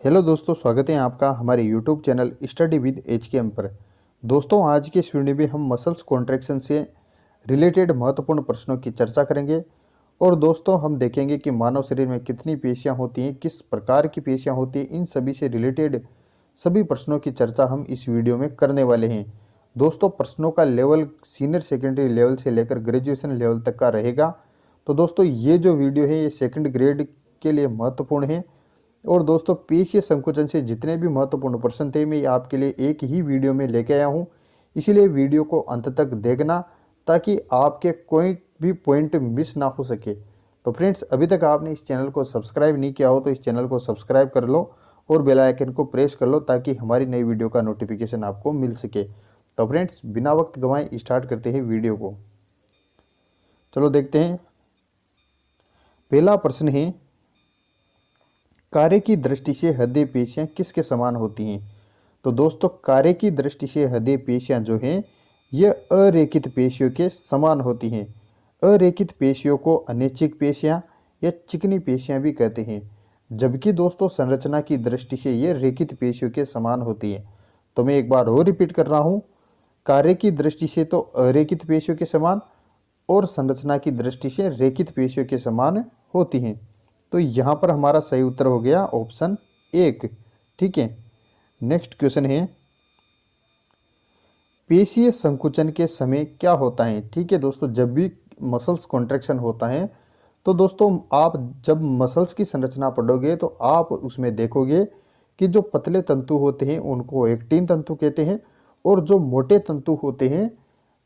Hello दोस्तों, स्वागत है आपका हमारे यूट्यूब चैनल स्टडी विद एचकेएम पर। दोस्तों, आज के इस वीडियो में हम मसल्स कॉन्ट्रैक्शन से रिलेटेड महत्वपूर्ण प्रश्नों की चर्चा करेंगे। और दोस्तों, हम देखेंगे कि मानव शरीर में कितनी पेशियां होती हैं, किस प्रकार की पेशियां होती हैं, इन सभी से रिलेटेड सभी प्रश्नों की चर्चा हम इस वीडियो में करने वाले हैं। दोस्तों, प्रश्नों का लेवल सीनियर सेकेंडरी लेवल से लेकर ग्रेजुएशन लेवल तक का रहेगा। तो दोस्तों, ये जो वीडियो है ये सेकंड ग्रेड के लिए महत्वपूर्ण है। और दोस्तों, पेशीय संकुचन से जितने भी महत्वपूर्ण प्रश्न थे मैं आपके लिए एक ही वीडियो में लेके आया हूँ। इसीलिए वीडियो को अंत तक देखना ताकि आपके कोई भी पॉइंट मिस ना हो सके। तो फ्रेंड्स, अभी तक आपने इस चैनल को सब्सक्राइब नहीं किया हो तो इस चैनल को सब्सक्राइब कर लो और बेल आइकन को प्रेस कर लो ताकि हमारी नई वीडियो का नोटिफिकेशन आपको मिल सके। तो फ्रेंड्स, बिना वक्त गंवाए स्टार्ट करते हैं वीडियो को। चलो देखते हैं। पहला प्रश्न है, कार्य की दृष्टि से हृदय पेशियां किसके समान होती हैं? तो दोस्तों, कार्य की दृष्टि से हृदय पेशियां जो हैं ये अरेखित पेशियों के समान होती हैं। अरेखित पेशियों को अनैच्छिक पेशियां या चिकनी पेशियां भी कहते हैं, जबकि दोस्तों संरचना की दृष्टि से ये रेखित पेशियों के समान होती है। तो मैं एक बार और रिपीट कर रहा हूँ। कार्य की दृष्टि से तो अरेखित पेशियों के समान और संरचना की दृष्टि से रेखित पेशियों के समान होती हैं। तो यहाँ पर हमारा सही उत्तर हो गया ऑप्शन 1। ठीक है, नेक्स्ट क्वेश्चन है, पेशीय संकुचन के समय क्या होता है? ठीक है दोस्तों, जब भी मसल्स कॉन्ट्रैक्शन होता है तो दोस्तों आप जब मसल्स की संरचना पढ़ोगे तो आप उसमें देखोगे कि जो पतले तंतु होते हैं उनको एक्टिन तंतु कहते हैं और जो मोटे तंतु होते हैं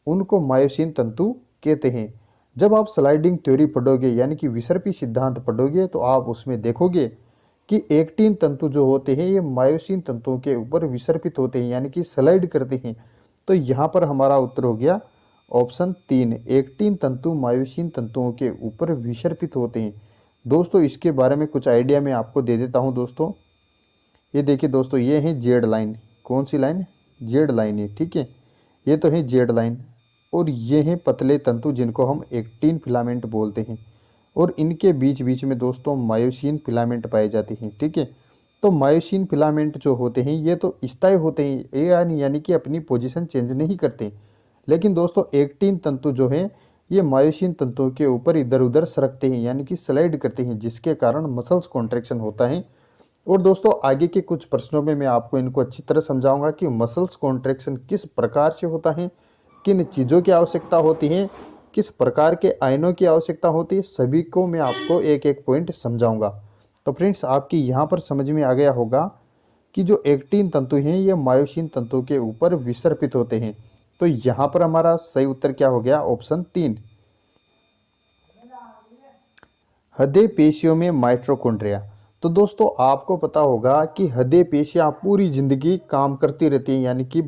उनको मायोसिन तंतु कहते हैं। जब आप स्लाइडिंग थ्योरी पढ़ोगे यानी कि विसर्पी सिद्धांत पढ़ोगे तो आप उसमें देखोगे कि एक्टिन तंतु जो होते हैं ये मायोसिन तंतुओं के ऊपर विसर्पित होते हैं यानी कि स्लाइड करते हैं। तो यहाँ पर हमारा उत्तर हो गया ऑप्शन 3, एक्टिन तंतु मायोसिन तंतुओं के ऊपर विसर्पित होते हैं। दोस्तों, इसके बारे में कुछ आइडिया मैं आपको दे देता हूँ। दोस्तों, ये देखिए दोस्तों, ये है जेड लाइन। कौन सी लाइन? जेड लाइन है। ठीक है, ये तो है जेड लाइन। और ये हैं पतले तंतु जिनको हम एक्टिन फिलामेंट बोलते हैं और इनके बीच बीच में दोस्तों मायोसिन फिलामेंट पाए जाते हैं। ठीक है, तो मायोसिन फिलामेंट जो होते हैं ये तो स्थायी होते हैं, ये यानी कि अपनी पोजीशन चेंज नहीं करते। लेकिन दोस्तों एक्टिन तंतु जो है ये मायोसिन तंतुओं के ऊपर इधर उधर सरकते हैं यानी कि स्लाइड करते हैं, जिसके कारण मसल्स कॉन्ट्रैक्शन होता है। और दोस्तों, आगे के कुछ प्रश्नों में मैं आपको इनको अच्छी तरह समझाऊंगा कि मसल्स कॉन्ट्रैक्शन किस प्रकार से होता है, किन चीज़ों की आवश्यकता होती है, किस प्रकार के आयनों की आवश्यकता होती है, सभी को मैं आपको एक एक पॉइंट समझाऊंगा। तो फ्रेंड्स, आपकी यहाँ पर समझ में आ गया होगा कि जो एक्टिन तंतु हैं ये मायोसिन तंतु के ऊपर विसर्पित होते हैं। तो यहाँ पर हमारा सही उत्तर क्या हो गया? ऑप्शन 3। हृदय पेशियों में माइटोकॉन्ड्रिया। तो दोस्तों, आपको पता होगा कि हृदय पेशियां पूरी जिंदगी काम करती रहती हैं यानी कि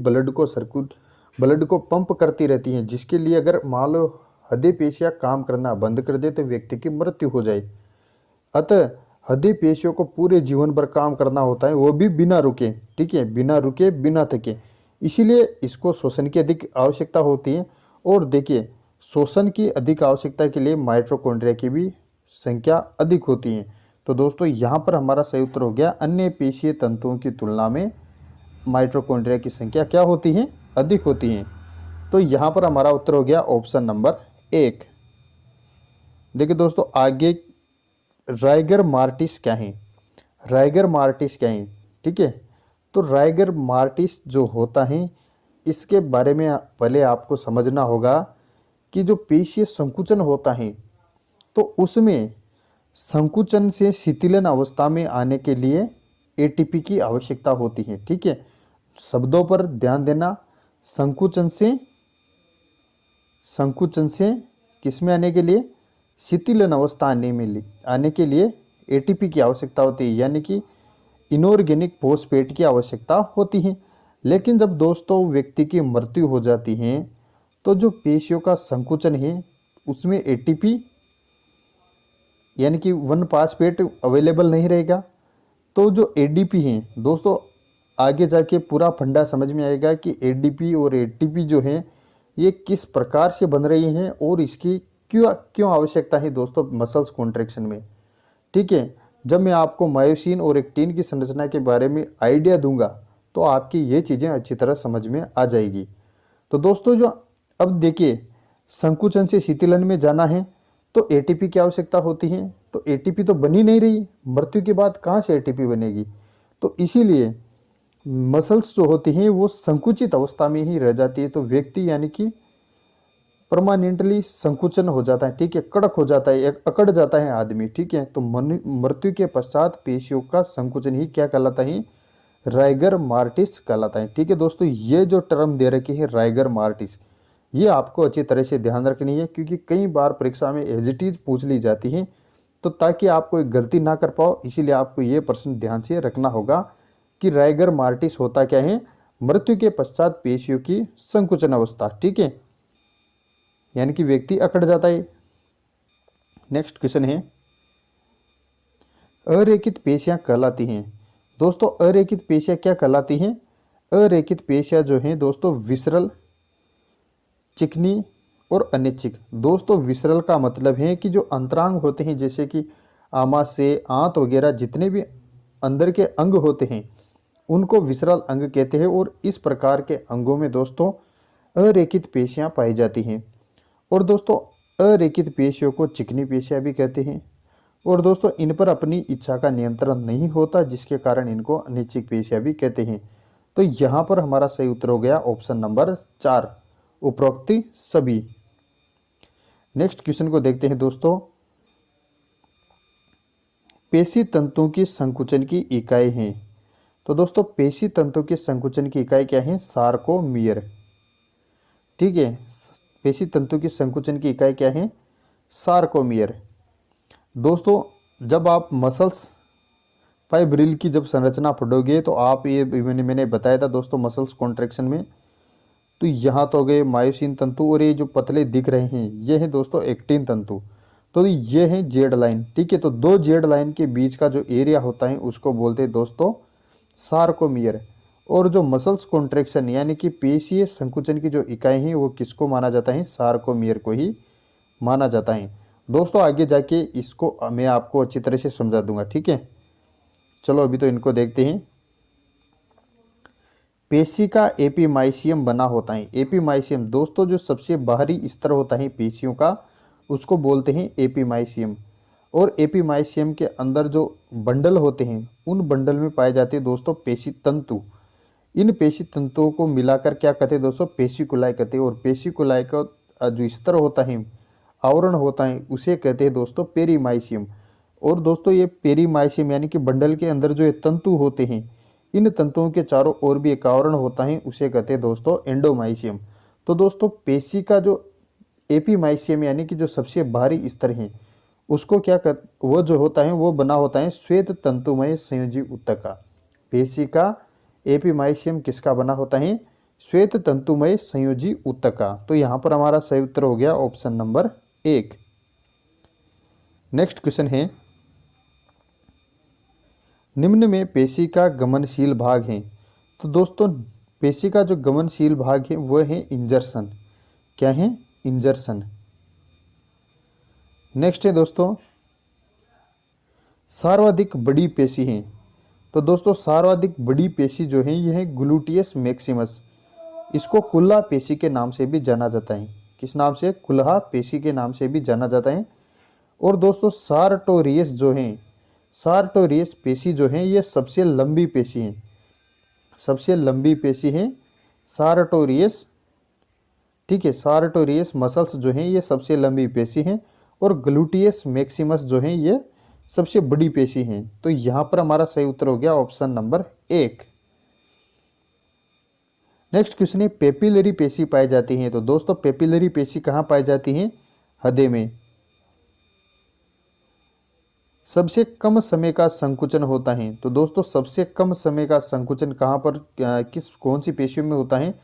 ब्लड को पंप करती रहती हैं, जिसके लिए अगर मान लो हृदय पेशियां काम करना बंद कर दे तो व्यक्ति की मृत्यु हो जाए। अतः हृदय पेशियों को पूरे जीवन भर काम करना होता है, वो भी बिना रुके। ठीक है, बिना रुके बिना थके। इसीलिए इसको श्वसन की अधिक आवश्यकता होती है। और देखिए, श्वसन की अधिक आवश्यकता के लिए माइटोकॉन्ड्रिया की भी संख्या अधिक होती है। तो दोस्तों, यहाँ पर हमारा सही उत्तर हो गया अन्य पेशीय तंतुओं की तुलना में माइटोकॉन्ड्रिया की संख्या क्या होती है? अधिक होती है। तो यहाँ पर हमारा उत्तर हो गया ऑप्शन नंबर 1। देखिए दोस्तों, आगे राइगर मार्टिस क्या है? राइगर मार्टिस क्या है? ठीक है, तो राइगर मार्टिस जो होता है इसके बारे में पहले आपको समझना होगा कि जो पेशीय संकुचन होता है तो उसमें संकुचन से शीतलन अवस्था में आने के लिए एटीपी की आवश्यकता होती है। ठीक है, शब्दों पर ध्यान देना। संकुचन से किसमें आने के लिए? शीतलन अवस्था आने के लिए एटीपी की आवश्यकता होती है यानी कि इनऑर्गेनिक फॉस्फेट की आवश्यकता होती है। लेकिन जब दोस्तों व्यक्ति की मृत्यु हो जाती है तो जो पेशियों का संकुचन है उसमें एटीपी यानी कि 1 फास्फेट अवेलेबल नहीं रहेगा। तो जो एडीपी है दोस्तों, आगे जाके पूरा फंडा समझ में आएगा कि एडीपी और एटीपी जो है ये किस प्रकार से बन रही हैं और इसकी क्यों क्यों आवश्यकता है दोस्तों मसल्स कॉन्ट्रैक्शन में। ठीक है, जब मैं आपको मायोसिन और एक्टिन की संरचना के बारे में आइडिया दूंगा तो आपकी ये चीज़ें अच्छी तरह समझ में आ जाएगी। तो दोस्तों जो अब देखिए, संकुचन से शीतलन में जाना है तो एटीपी की आवश्यकता होती है। तो एटीपी तो बनी नहीं रही, मृत्यु के बाद कहाँ से एटीपी बनेगी। तो इसीलिए मसल्स जो होती हैं वो संकुचित अवस्था में ही रह जाती है। तो व्यक्ति यानी कि परमानेंटली संकुचन हो जाता है, ठीक है, कड़क हो जाता है, एक अकड़ जाता है आदमी, ठीक है। तो मृत्यु के पश्चात पेशियों का संकुचन ही क्या कहलाता है, राइगर मार्टिस कहलाता है। ठीक है दोस्तों, ये जो टर्म दे रखी है राइगर मार्टिस, ये आपको अच्छी तरह से ध्यान रखनी है, क्योंकि कई बार परीक्षा में एज इट इज पूछ ली जाती है। तो ताकि आप कोई गलती ना कर पाओ, इसीलिए आपको ये प्रश्न ध्यान से रखना होगा कि राइगर मार्टिस होता क्या है, मृत्यु के पश्चात पेशियों की संकुचन अवस्था, ठीक है, यानी कि व्यक्ति अकड़ जाता है। नेक्स्ट क्वेश्चन है, अरेखित पेशियां कहलाती हैं। दोस्तों अरेखित पेशियां क्या कहलाती हैं, अरेखित पेशियां जो हैं दोस्तों विसरल, चिकनी और अनिच्छिक। दोस्तों विसरल का मतलब है कि जो अंतरांग होते हैं, जैसे कि आमाशय, आंत वगैरह, जितने भी अंदर के अंग होते हैं उनको विसरल अंग कहते हैं। और इस प्रकार के अंगों में दोस्तों अरेखित पेशियां पाई जाती हैं। और दोस्तों अरेखित पेशियों को चिकनी पेशियां भी कहते हैं। और दोस्तों इन पर अपनी इच्छा का नियंत्रण नहीं होता, जिसके कारण इनको अनिच्छिक पेशियां भी कहते हैं। तो यहाँ पर हमारा सही उत्तर हो गया ऑप्शन नंबर 4, उपरोक्त सभी। नेक्स्ट क्वेश्चन को देखते हैं दोस्तों, पेशी तंतुओं की संकुचन की इकाई हैं। तो दोस्तों पेशी तंतु के संकुचन की इकाई क्या है, सार्कोमियर, ठीक है। पेशी तंतु की संकुचन की इकाई क्या है, सार्कोमियर। दोस्तों जब आप मसल्स फाइब्रिल की जब संरचना पढ़ोगे तो आप ये मैंने बताया था दोस्तों मसल्स कॉन्ट्रैक्शन में, तो यहाँ तो हो गए मायोसिन तंतु, और ये जो पतले दिख रहे हैं ये है दोस्तों एक्टिन तंतु। तो ये है जेड लाइन, ठीक है। तो दो जेड लाइन के बीच का जो एरिया होता है उसको बोलते हैं दोस्तों सार्कोमियर। और जो मसल्स कॉन्ट्रैक्शन यानी कि पेशीय संकुचन की जो इकाई है वो किसको माना जाता है, सार्कोमियर को ही माना जाता है। दोस्तों आगे जाके इसको मैं आपको अच्छी तरह से समझा दूंगा, ठीक है। चलो अभी तो इनको देखते हैं। पेशी का एपीमाइसियम बना होता है। एपीमाइसियम दोस्तों जो सबसे बाहरी स्तर होता है पेशियों का उसको बोलते हैं एपीमाइसियम। और एपीमाइसियम के अंदर जो बंडल होते हैं उन बंडल में पाए जाते हैं दोस्तों पेशी तंतु। इन पेशी तंतुओं को मिलाकर क्या कहते हैं दोस्तों, पेशिकुलाई कहते हैं। और पेशिकुलाई का जो स्तर होता है, आवरण होता है, उसे कहते हैं दोस्तों पेरीमाइसियम। और दोस्तों ये पेरीमाइसियम यानी कि बंडल के अंदर जो ये तंतु होते हैं, इन तंतुओं के चारों ओर भी एक आवरण होता है, उसे कहते हैं दोस्तों एंडोमाइसियम। तो दोस्तों पेशी का जो एपीमाइसियम यानी कि जो सबसे बाहरी स्तर है उसको क्या कर वो जो होता है वो बना होता है श्वेत तंतुमय संयोजी ऊतक। पेशी का एपीमाइसियम किसका बना होता है, श्वेत तंतुमय संयोजी ऊतक। तो यहाँ पर हमारा सही उत्तर हो गया ऑप्शन नंबर 1। नेक्स्ट क्वेश्चन है, निम्न में पेशी का गमनशील भाग है। तो दोस्तों पेशी का जो गमनशील भाग है वह है इंजर्सन। क्या है, इंजर्सन। नेक्स्ट है दोस्तों, सर्वाधिक बड़ी पेशी है। तो दोस्तों सर्वाधिक बड़ी पेशी जो है यह है ग्लूटियस मैक्सिमस। इसको कुल्हा पेशी के नाम से भी जाना जाता है। किस नाम से, कुल्हा पेशी के नाम से भी जाना जाता है। और दोस्तों सार्टोरियस जो है, सार्टोरियस पेशी जो है ये सबसे लंबी पेशी है, सबसे लंबी पेशी है सार्टोरियस, ठीक है। सार्टोरियस मसल्स जो हैं ये सबसे लंबी पेशी हैं। और ग्लूटियस मैक्सिमस जो है ये सबसे बड़ी पेशी हैं। तो यहाँ पर हमारा सही उत्तर हो गया ऑप्शन नंबर 1। नेक्स्ट क्वेश्चन है, पेपिलरी पेशी पाई जाती हैं। तो दोस्तों पेपिलरी पेशी कहाँ पाई जाती हैं, हृदय में। सबसे कम समय का संकुचन होता है। तो दोस्तों सबसे कम समय का संकुचन कहाँ पर, किस कौन सी पेशियों में होता है,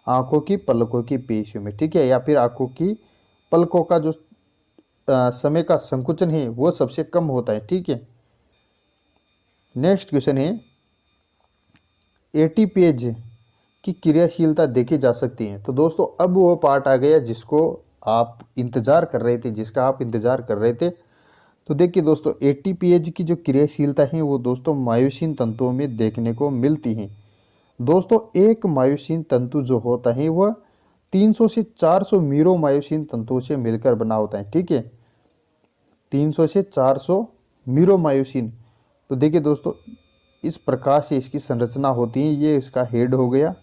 आंखों की पलकों की पेशियों में, ठीक है। या फिर आंखों की पलकों का जो समय का संकुचन है वो सबसे कम होता है, ठीक है। नेक्स्ट क्वेश्चन है, एटीपेज की क्रियाशीलता देखी जा सकती है। तो दोस्तों अब वो पार्ट आ गया जिसको आप इंतजार कर रहे थे, जिसका आप इंतजार कर रहे थे। तो देखिए दोस्तों, एटीपीएज की जो क्रियाशीलता है वो दोस्तों मायोसिन तंतुओं में देखने को मिलती है। दोस्तों एक मायोसिन तंतु जो होता है वह 300 से 400 मीरोमायोसिन तंतुओं से मिलकर बना होता है। ठीक है, 300 से 400 मीरोमायोसिन। तो देखिए दोस्तों, इस प्रकार से इसकी संरचना होती है। ये इसका हेड हो गया।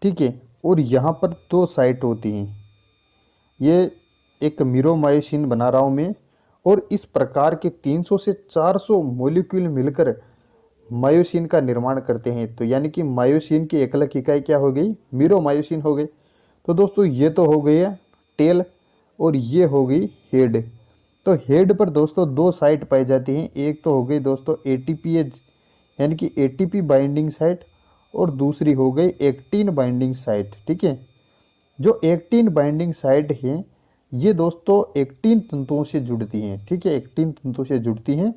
ठीक है, और यहाँ पर दो साइट होती हैं। ये एक मीरोमायोसिन बना रहा हूँ मैं, और इस प्रकार के 300 से 400 मॉलिक्यूल मिलकर मायोसिन का निर्माण करते हैं। तो यानी कि मायोसिन की एकलक इकाई क्या हो गई, मीरोमायोसिन हो गई। तो दोस्तों ये तो हो गई है टेल, और ये हो गई हेड। तो हेड पर दोस्तों दो साइट पाई जाती हैं। एक तो हो गई दोस्तों एटीपीएज यानी कि एटीपी बाइंडिंग साइट, और दूसरी हो गई एक्टिन बाइंडिंग साइट। ठीक है, जो एक्टिन बाइंडिंग साइट है ये दोस्तों एक्टिन तंतुओं से जुड़ती हैं। ठीक है, एक्टिन तंतुओं से जुड़ती हैं।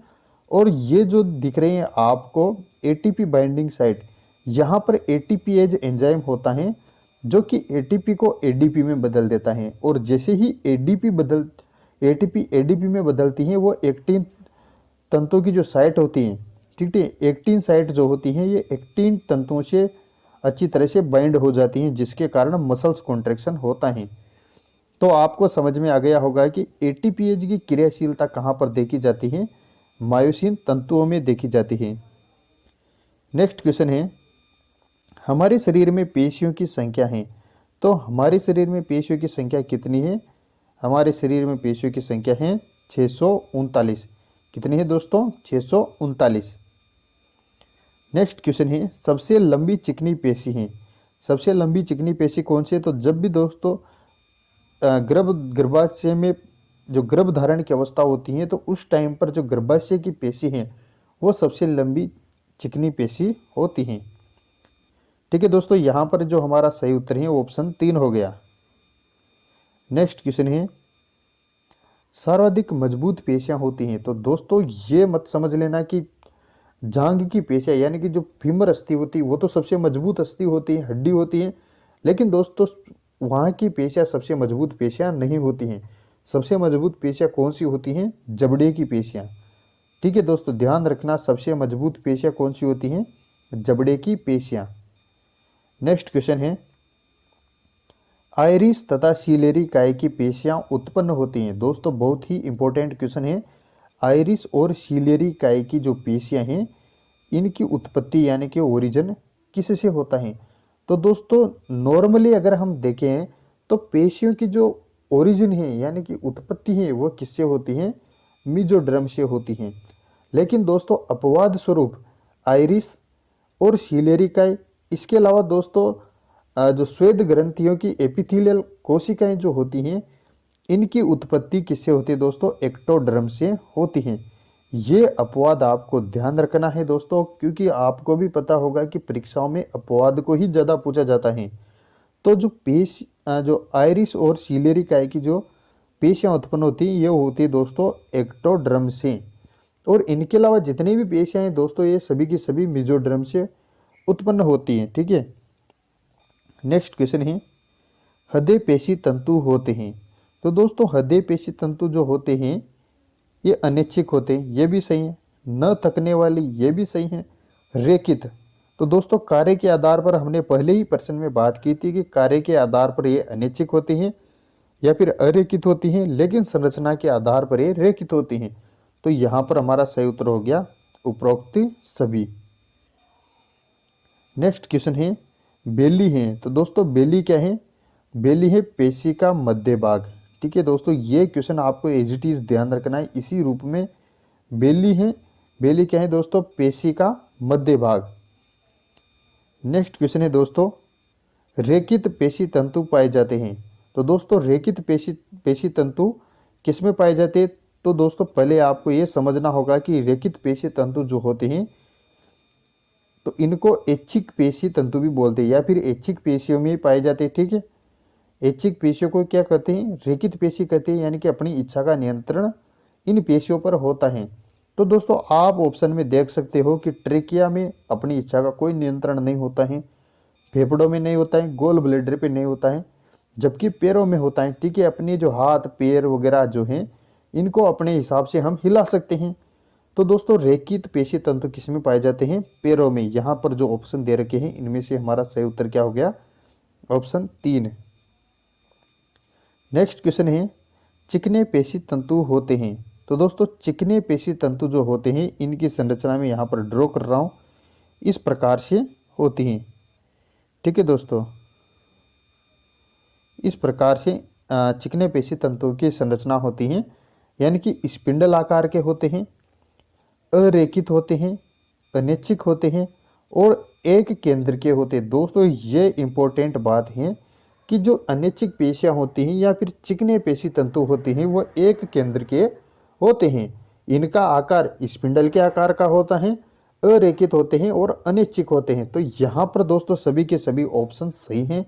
और ये जो दिख रही हैं आपको एटीपी बाइंडिंग साइट, यहाँ पर एटीपीएज एंजाइम होता है जो कि एटीपी को एडीपी में बदल देता है। और जैसे ही एटीपी एडीपी में बदलती है, वो एक्टिन तंतुओं की जो साइट होती है, ठीक है, एक्टिन साइट जो होती है ये एक्टिन तंतुओं से अच्छी तरह से बाइंड हो जाती हैं, जिसके कारण मसल्स कॉन्ट्रैक्शन होता है। तो आपको समझ में आ गया होगा कि एटीपीएज की क्रियाशीलता कहाँ पर देखी जाती है, मायोसिन तंतुओं में देखी जाती है। नेक्स्ट क्वेश्चन है, हमारे शरीर में पेशियों की संख्या है। तो हमारे शरीर में पेशियों की संख्या कितनी है? हमारे शरीर में पेशियों की संख्या है 639। कितनी है दोस्तों? 639। नेक्स्ट क्वेश्चन है, सबसे लंबी चिकनी पेशी है। सबसे लंबी चिकनी पेशी कौन सी है? तो जब भी दोस्तों गर्भाशय में जो गर्भ धारण की अवस्था होती है, तो उस टाइम पर जो गर्भाशय की पेशी है वो सबसे लंबी चिकनी पेशी होती है। ठीक है दोस्तों, यहाँ पर जो हमारा सही उत्तर है वो ऑप्शन 3 हो गया। नेक्स्ट क्वेश्चन है, सर्वाधिक मजबूत पेशियां होती हैं। तो दोस्तों ये मत समझ लेना कि जांघ की पेशियां यानी कि जो फीमर अस्थि होती है वो तो सबसे मजबूत अस्थि होती है, हड्डी होती है, लेकिन दोस्तों वहाँ की पेशियां सबसे मजबूत पेशियां नहीं होती हैं। सबसे मजबूत पेशियां कौन सी होती हैं? जबड़े की पेशियां। ठीक है दोस्तों, ध्यान रखना, सबसे मजबूत पेशियां कौन सी होती हैं? जबड़े की पेशियां। नेक्स्ट क्वेश्चन है, आयरिस तथा सीलेरी काय की पेशियां उत्पन्न होती हैं। दोस्तों बहुत ही इंपॉर्टेंट क्वेश्चन है। आयरिस और सीलेरी काय की जो पेशियां हैं इनकी उत्पत्ति यानी कि ओरिजिन किससे होता है? तो दोस्तों नॉर्मली अगर हम देखें तो पेशियों की जो ओरिजिन है यानी कि उत्पत्ति है वो किससे होती है? मीजोडर्म से होती है। लेकिन दोस्तों अपवाद स्वरूप आयरिस और सीलेरी काय, इसके अलावा दोस्तों जो श्वेत ग्रंथियों की एपिथेलियल कोशिकाएं जो होती हैं इनकी उत्पत्ति किससे होती है दोस्तों? एक्टोडर्म से होती हैं। ये अपवाद आपको ध्यान रखना है दोस्तों, क्योंकि आपको भी पता होगा कि परीक्षाओं में अपवाद को ही ज़्यादा पूछा जाता है। तो जो आयरिस और सीलेरी काय की जो पेशियां उत्पन्न होती हैं ये होती है दोस्तों एक्टोडर्म से। और इनके अलावा जितनी भी पेशियां हैं दोस्तों ये सभी की सभी मेसोडर्म से उत्पन्न होती हैं। ठीक है, नेक्स्ट क्वेश्चन है, हृदय पेशी तंतु होते हैं। तो दोस्तों हृदय पेशी तंतु जो होते हैं ये अनैच्छिक होते हैं, ये भी सही है। न थकने वाली, ये भी सही है। रेखित, तो दोस्तों कार्य के आधार पर हमने पहले ही प्रश्न में बात की थी कि कार्य के आधार पर ये अनैच्छिक होती हैं या फिर अरेखित होती हैं, लेकिन संरचना के आधार पर ये रेखित होती हैं। तो यहाँ पर हमारा सही उत्तर हो गया उपरोक्त सभी। नेक्स्ट क्वेश्चन है, बेली है। तो दोस्तों बेली क्या है? बेली है पेशी का मध्य भाग। ठीक है दोस्तों, ये क्वेश्चन आपको एज इट इज ध्यान रखना है इसी रूप में। बेली है, बेली क्या है दोस्तों? पेशी का मध्य भाग। नेक्स्ट क्वेश्चन है दोस्तों, रेखित पेशी तंतु पाए जाते हैं। तो दोस्तों रेखित पेशी तंतु किस में पाए जाते हैं? तो दोस्तों पहले आपको ये समझना होगा कि रेखित पेशी तंतु जो होते हैं तो इनको ऐच्छिक पेशी तंतु भी बोलते हैं या फिर ऐच्छिक पेशियों में पाए जाते हैं। ठीक है, ऐच्छिक पेशियों को क्या कहते हैं? रेखित पेशी कहते हैं, यानी कि अपनी इच्छा का नियंत्रण इन पेशियों पर होता है। तो दोस्तों आप ऑप्शन में देख सकते हो कि ट्रेकिया में अपनी इच्छा का कोई नियंत्रण नहीं होता है, फेफड़ों में नहीं होता है, गोल ब्लैडर पे नहीं होता है, जबकि पैरों में होता है, ठीक है। अपने जो हाथ पैर वगैरह जो हैं इनको अपने हिसाब से हम हिला सकते हैं। तो दोस्तों रेखित पेशी तंतु किस में पाए जाते हैं? पैरों में। यहाँ पर जो ऑप्शन दे रखे हैं इनमें से हमारा सही उत्तर क्या हो गया? ऑप्शन 3। नेक्स्ट क्वेश्चन है, चिकने पेशी तंतु होते हैं। तो दोस्तों चिकने पेशी तंतु जो होते हैं इनकी संरचना में यहाँ पर ड्रॉ कर रहा हूँ, इस प्रकार से होती हैं, ठीक है दोस्तों। इस प्रकार से चिकने पेशी तंतुओं की संरचना होती है, यानी कि स्पिंडल आकार के होते हैं, अरेखित होते हैं, अनैच्छिक होते हैं और एक केंद्र के होते हैं। दोस्तों ये इंपॉर्टेंट बात है कि जो अनैच्छिक पेशियां होती हैं या फिर चिकने पेशी तंतु होते हैं वो एक केंद्र के होते हैं। इनका आकार स्पिंडल के आकार का होता है, अरेखित होते हैं और अनैच्छिक होते हैं। तो यहाँ पर दोस्तों सभी के सभी ऑप्शन सही हैं।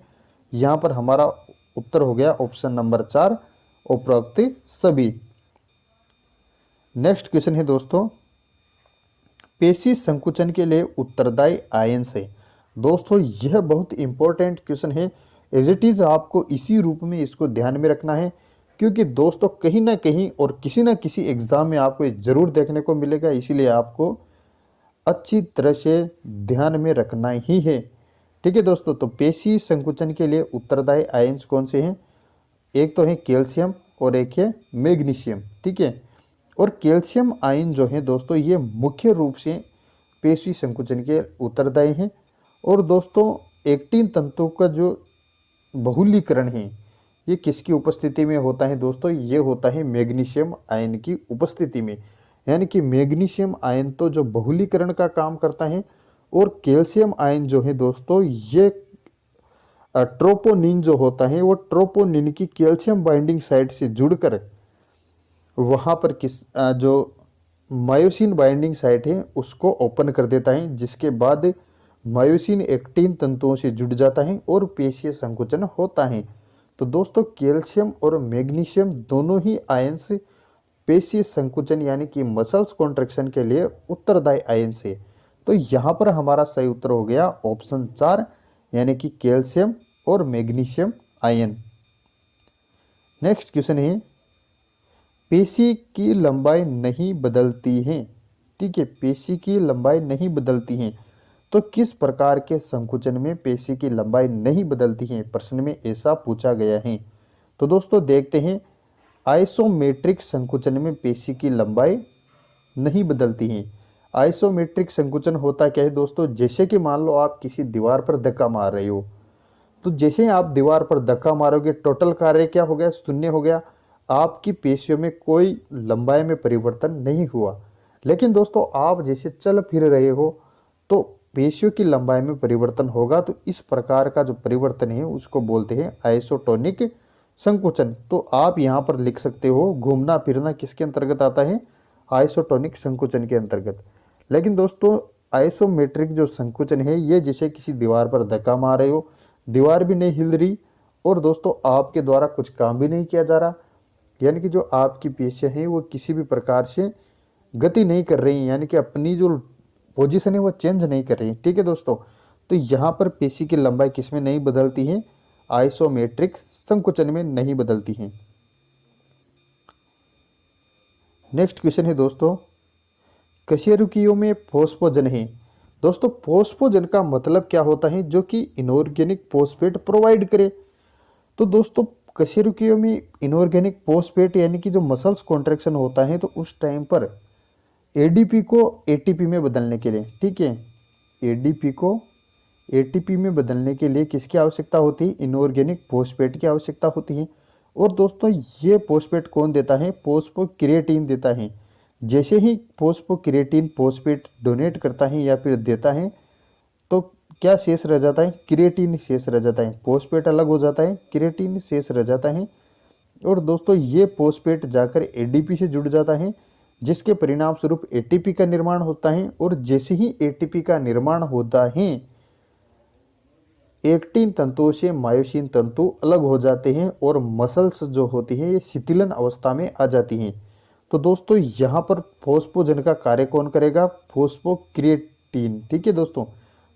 यहाँ पर हमारा उत्तर हो गया ऑप्शन नंबर 4, उपरोक्त सभी। नेक्स्ट क्वेश्चन है दोस्तों, पेशी संकुचन के लिए उत्तरदायी आयंस है। दोस्तों यह बहुत इंपॉर्टेंट क्वेश्चन है, एज इट इज आपको इसी रूप में इसको ध्यान में रखना है, क्योंकि दोस्तों कहीं ना कहीं और किसी ना किसी एग्जाम में आपको ये जरूर देखने को मिलेगा, इसीलिए आपको अच्छी तरह से ध्यान में रखना ही है, ठीक है दोस्तों। तो पेशी संकुचन के लिए उत्तरदायी आयंस कौन से हैं? एक तो है कैल्शियम और एक है मैग्नीशियम, ठीक है। और कैल्शियम आयन जो है दोस्तों ये मुख्य रूप से पेशी संकुचन के उत्तरदायी हैं। और दोस्तों एक्टिन तंतु का जो बहुलीकरण है ये किसकी उपस्थिति में होता है? दोस्तों ये होता है मैग्नीशियम आयन की उपस्थिति में, यानी कि मैग्नीशियम आयन तो जो बहुलीकरण का काम करता है और कैल्शियम आयन जो है दोस्तों ये ट्रोपोनिन जो होता है वो ट्रोपोनिन की कैल्शियम बाइंडिंग साइट से जुड़कर वहाँ पर जो मायोसिन बाइंडिंग साइट है उसको ओपन कर देता है, जिसके बाद मायोसिन एक्टिन तंतुओं से जुड़ जाता है और पेशीय संकुचन होता है। तो दोस्तों कैल्शियम और मैग्नीशियम दोनों ही आयंस पेशीय संकुचन यानी कि मसल्स कॉन्ट्रैक्शन के लिए उत्तरदायी आयंस है। तो यहाँ पर हमारा सही उत्तर हो गया ऑप्शन 4, यानी कि कैल्शियम और मैग्नीशियम आयन। नेक्स्ट क्वेश्चन है, पेशी की लंबाई नहीं बदलती है, ठीक है। पेशी की लंबाई नहीं बदलती है, तो किस प्रकार के संकुचन में पेशी की लंबाई नहीं बदलती है? प्रश्न में ऐसा पूछा गया है। तो दोस्तों देखते हैं, आइसोमेट्रिक संकुचन में पेशी की लंबाई नहीं बदलती है। आइसोमेट्रिक संकुचन होता क्या है दोस्तों? जैसे कि मान लो आप किसी दीवार पर धक्का मार रहे हो, तो जैसे आप दीवार पर धक्का मारोगे टोटल कार्य क्या हो गया? शून्य हो गया। आपकी पेशियों में कोई लंबाई में परिवर्तन नहीं हुआ। लेकिन दोस्तों आप जैसे चल फिर रहे हो तो पेशियों की लंबाई में परिवर्तन होगा। तो इस प्रकार का जो परिवर्तन है उसको बोलते हैं आइसोटोनिक संकुचन। तो आप यहाँ पर लिख सकते हो घूमना फिरना किसके अंतर्गत आता है? आइसोटोनिक संकुचन के अंतर्गत। लेकिन दोस्तों आइसोमेट्रिक जो संकुचन है ये जैसे किसी दीवार पर धक्का मार रहे हो, दीवार भी नहीं हिल रही और दोस्तों आपके द्वारा कुछ काम भी नहीं किया जा रहा, यानी कि जो आपकी पेशियां हैं वो किसी भी प्रकार से गति नहीं कर रही हैं, यानी कि अपनी जो पोजीशन है वो चेंज नहीं कर रही है, ठीक है दोस्तों। तो यहाँ पर पेशी की लंबाई किस में नहीं बदलती है? आइसोमेट्रिक संकुचन में नहीं बदलती है। नेक्स्ट क्वेश्चन है दोस्तों, कशेरुकियों में फोस्फोजन है। दोस्तों फोस्फोजन का मतलब क्या होता है? जो कि इनऑर्गेनिक फोस्फेट प्रोवाइड करे। तो दोस्तों कशेरुकियों में इनऑर्गेनिक फोस्फेट यानी कि जो मसल्स कॉन्ट्रैक्शन होता है तो उस टाइम पर एडीपी को एटीपी में बदलने के लिए, ठीक है, एडीपी को एटीपी में बदलने के लिए किसकी आवश्यकता होती है? इनऑर्गेनिक फोस्फेट की आवश्यकता होती है। और दोस्तों ये फोस्फेट कौन देता है? फोस्फोक्रिएटिन देता है। जैसे ही फोस्फोक्रिएटिन फोस्फेट डोनेट करता है या फिर देता है तो क्या शेष रह जाता है? क्रिएटिन शेष रह जाता है। फोस्फेट अलग हो जाता है, क्रिएटिन शेष रह जाता है। और दोस्तों ये फोस्फेट जाकर एडीपी से जुड़ जाता है, जिसके परिणाम स्वरूप एटीपी का निर्माण होता है। और जैसे ही एटीपी का निर्माण होता है एक्टिन तंतुओं से मायोसिन तंतु अलग हो जाते हैं और मसल्स जो होती है ये शिथिलन अवस्था में आ जाती हैं। तो दोस्तों यहाँ पर फोस्फोजन का कार्य कौन करेगा? फोस्फोक्रिएटिन, ठीक है दोस्तों,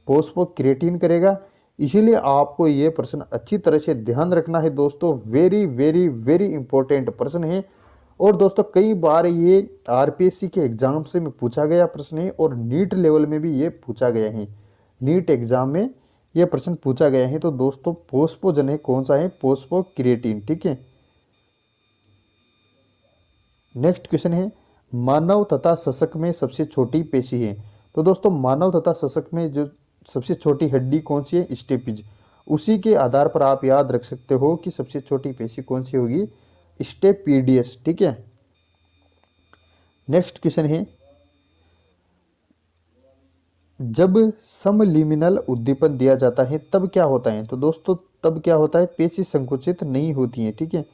फोस्फोक्रिएटिन करेगा। इसीलिए आपको ये प्रश्न अच्छी तरह से ध्यान रखना है दोस्तों, वेरी वेरी वेरी इंपॉर्टेंट प्रश्न है। और दोस्तों कई बार ये आरपीएससी के एग्जाम से में पूछा गया प्रश्न है और नीट लेवल में भी ये पूछा गया है, नीट एग्जाम में ये प्रश्न पूछा गया है। तो दोस्तों फोस्फोजन है, कौन सा है, फोस्फोक्रिएटिन, ठीक है। नेक्स्ट क्वेश्चन है, मानव तथा सशक में सबसे छोटी पेशी है। तो दोस्तों मानव तथा सशक में जो सबसे छोटी हड्डी कौन सी है, स्टेपिज। उसी के आधार पर आप याद रख सकते हो कि सबसे छोटी पेशी कौन सी होगी, स्टेपीडियस, ठीक है। नेक्स्ट क्वेश्चन है, जब समलिमिनल उद्दीपन दिया जाता है तब क्या होता है। तो दोस्तों तब क्या होता है, पेशी संकुचित नहीं होती है, ठीक है।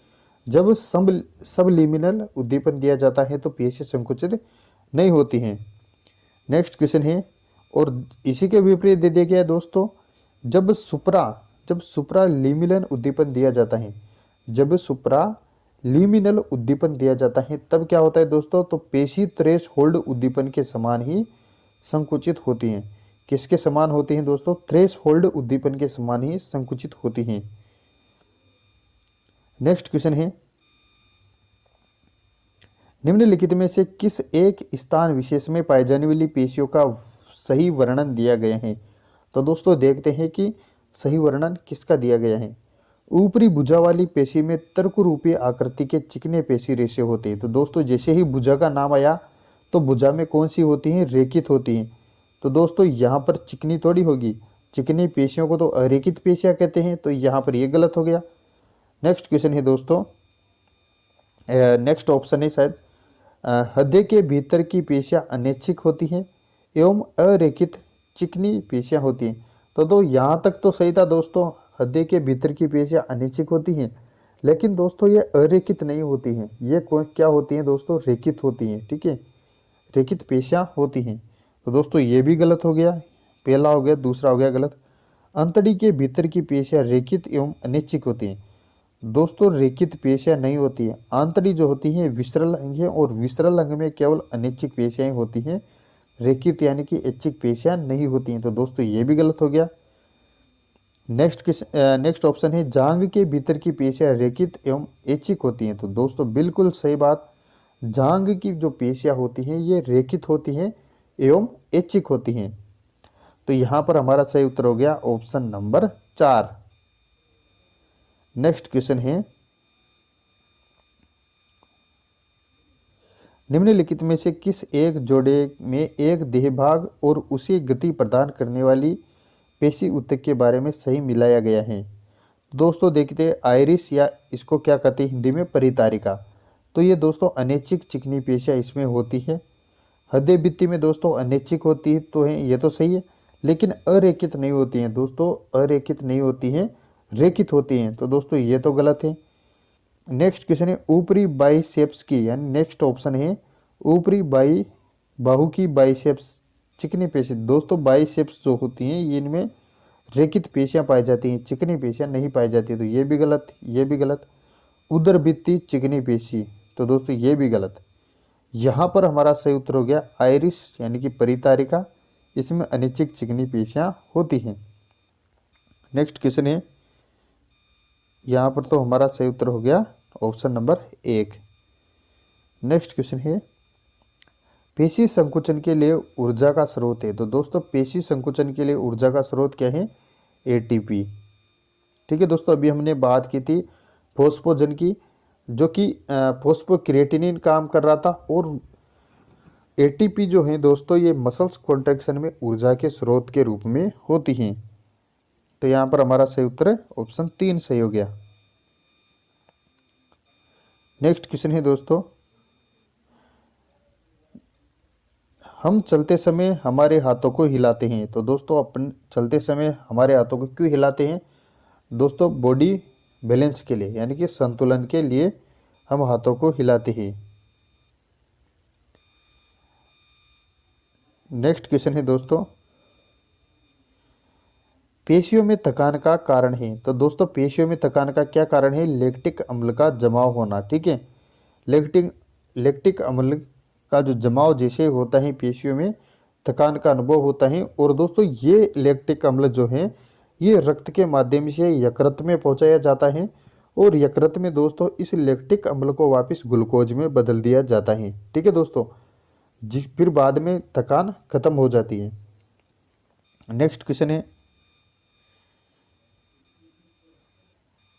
जब सबलिमिनल उद्दीपन दिया जाता है तो पेशी संकुचित नहीं होती हैं। नेक्स्ट क्वेश्चन है, और इसी के विपरीत दे दिया गया है दोस्तों, जब सुप्रालिमिनल उद्दीपन दिया जाता है, जब सुप्रालिमिनल उद्दीपन दिया जाता है तब क्या होता है दोस्तों, तो पेशी थ्रेशहोल्ड उद्दीपन के समान ही संकुचित होती हैं। किसके समान होती हैं दोस्तों, थ्रेशहोल्ड उद्दीपन के समान ही संकुचित होती हैं। नेक्स्ट क्वेश्चन है, निम्नलिखित में से किस एक स्थान विशेष में पाई जाने वाली पेशियों का सही वर्णन दिया गया है। तो दोस्तों देखते हैं कि सही वर्णन किसका दिया गया है। ऊपरी भुजा वाली पेशी में तर्क रूपी आकृति के चिकने पेशी रेशे होते हैं। तो दोस्तों जैसे ही भुजा का नाम आया तो भुजा में कौन सी होती हैं, रेखित होती हैं। तो दोस्तों यहाँ पर चिकनी थोड़ी होगी, चिकनी पेशियों को तो अरेखित पेशियां कहते हैं, तो यहाँ पर ये गलत हो गया। नेक्स्ट क्वेश्चन है दोस्तों, नेक्स्ट ऑप्शन है शायद, हृदय के भीतर की पेशियां अनैच्छिक होती हैं एवं अरेखित चिकनी पेशियां होती हैं। तो यहाँ तक तो सही था दोस्तों, हृदय के भीतर की पेशियां अनैच्छिक होती हैं, लेकिन दोस्तों ये अरेखित नहीं होती हैं, ये क्या होती हैं दोस्तों, रेखित होती हैं, ठीक है, रेखित पेशियां होती हैं। तो दोस्तों ये भी गलत हो गया, पहला हो गया, दूसरा हो गया गलत। अंतड़ी के भीतर की पेशियां रेखित एवं अनैच्छिक होती हैं। दोस्तों रेखित पेशियां नहीं होती है, आंतड़ी जो होती है विसरल अंग है और विसरल अंग में केवल अनैच्छिक पेशियां होती हैं, रेखित यानी कि ऐच्छिक पेशियां नहीं होती हैं। तो दोस्तों ये भी गलत हो गया। नेक्स्ट ऑप्शन है, जांग के भीतर की पेशियां रेखित एवं ऐच्छिक होती हैं। तो दोस्तों बिल्कुल सही बात, जांग की जो पेशियां होती हैं ये रेखित होती हैं एवं ऐच्छिक होती हैं। तो यहाँ पर हमारा सही उत्तर हो गया ऑप्शन नंबर 4। नेक्स्ट क्वेश्चन है, निम्नलिखित में से किस एक जोड़े में एक देहभाग और उसे गति प्रदान करने वाली पेशी ऊतक के बारे में सही मिलाया गया है। दोस्तों देखते हैं, आइरिस या इसको क्या कहते हैं हिंदी में, परितारिका। तो ये दोस्तों अनैच्छिक चिकनी पेशियां इसमें होती है। हृदय भित्ति में दोस्तों अनैच्छिक होती है, तो है ये तो सही है, लेकिन अरेखित नहीं होती हैं दोस्तों, अरेखित नहीं होती हैं, रेखित होती हैं। तो दोस्तों ये तो गलत है। नेक्स्ट क्वेश्चन है, ऊपरी बाइसेप्स की, यानी नेक्स्ट ऑप्शन है ऊपरी बाहु की बाइसेप्स चिकनी पेशी। दोस्तों बाइसेप्स जो होती हैं ये इनमें रेखित पेशियां पाई जाती हैं, चिकनी पेशियां नहीं पाई जाती। तो ये भी गलत, ये भी गलत। उदर भित्ति चिकनी पेशी, तो दोस्तों ये भी गलत। यहाँ पर हमारा सही उत्तर हो गया आइरिस यानी कि परितारिका, इसमें अनैच्छिक चिकनी पेशियां होती हैं। नेक्स्ट क्वेश्चन है, यहाँ पर तो हमारा सही उत्तर हो गया ऑप्शन नंबर 1। नेक्स्ट क्वेश्चन है, पेशी संकुचन के लिए ऊर्जा का स्रोत है। तो दोस्तों पेशी संकुचन के लिए ऊर्जा का स्रोत क्या है, एटीपी, ठीक है दोस्तों। अभी हमने बात की थी फोस्फोजन की, जो कि फोस्फोक्रिएटिनिन काम कर रहा था, और एटीपी जो है दोस्तों ये मसल्स कॉन्ट्रैक्शन में ऊर्जा के स्रोत के रूप में होती हैं। तो यहाँ पर हमारा सही उत्तर ऑप्शन 3 सही हो गया। नेक्स्ट क्वेश्चन है दोस्तों, हम चलते समय हमारे हाथों को हिलाते हैं। तो दोस्तों अपन चलते समय हमारे हाथों को क्यों हिलाते हैं दोस्तों, बॉडी बैलेंस के लिए, यानी कि संतुलन के लिए हम हाथों को हिलाते हैं। नेक्स्ट क्वेश्चन है दोस्तों, पेशियों में थकान का कारण है। तो दोस्तों पेशियों में थकान का क्या कारण है, लैक्टिक अम्ल का जमाव होना, ठीक है। लैक्टिक अम्ल का जो जमाव जैसे होता है पेशियों में थकान का अनुभव होता है। और दोस्तों ये लैक्टिक अम्ल जो है ये रक्त के माध्यम से यकृत में पहुंचाया जाता है और यकृत में दोस्तों इस लैक्टिक अम्ल को वापस ग्लूकोज में बदल दिया जाता है। ठीक है दोस्तों, फिर बाद में थकान खत्म हो जाती है। नेक्स्ट क्वेश्चन है,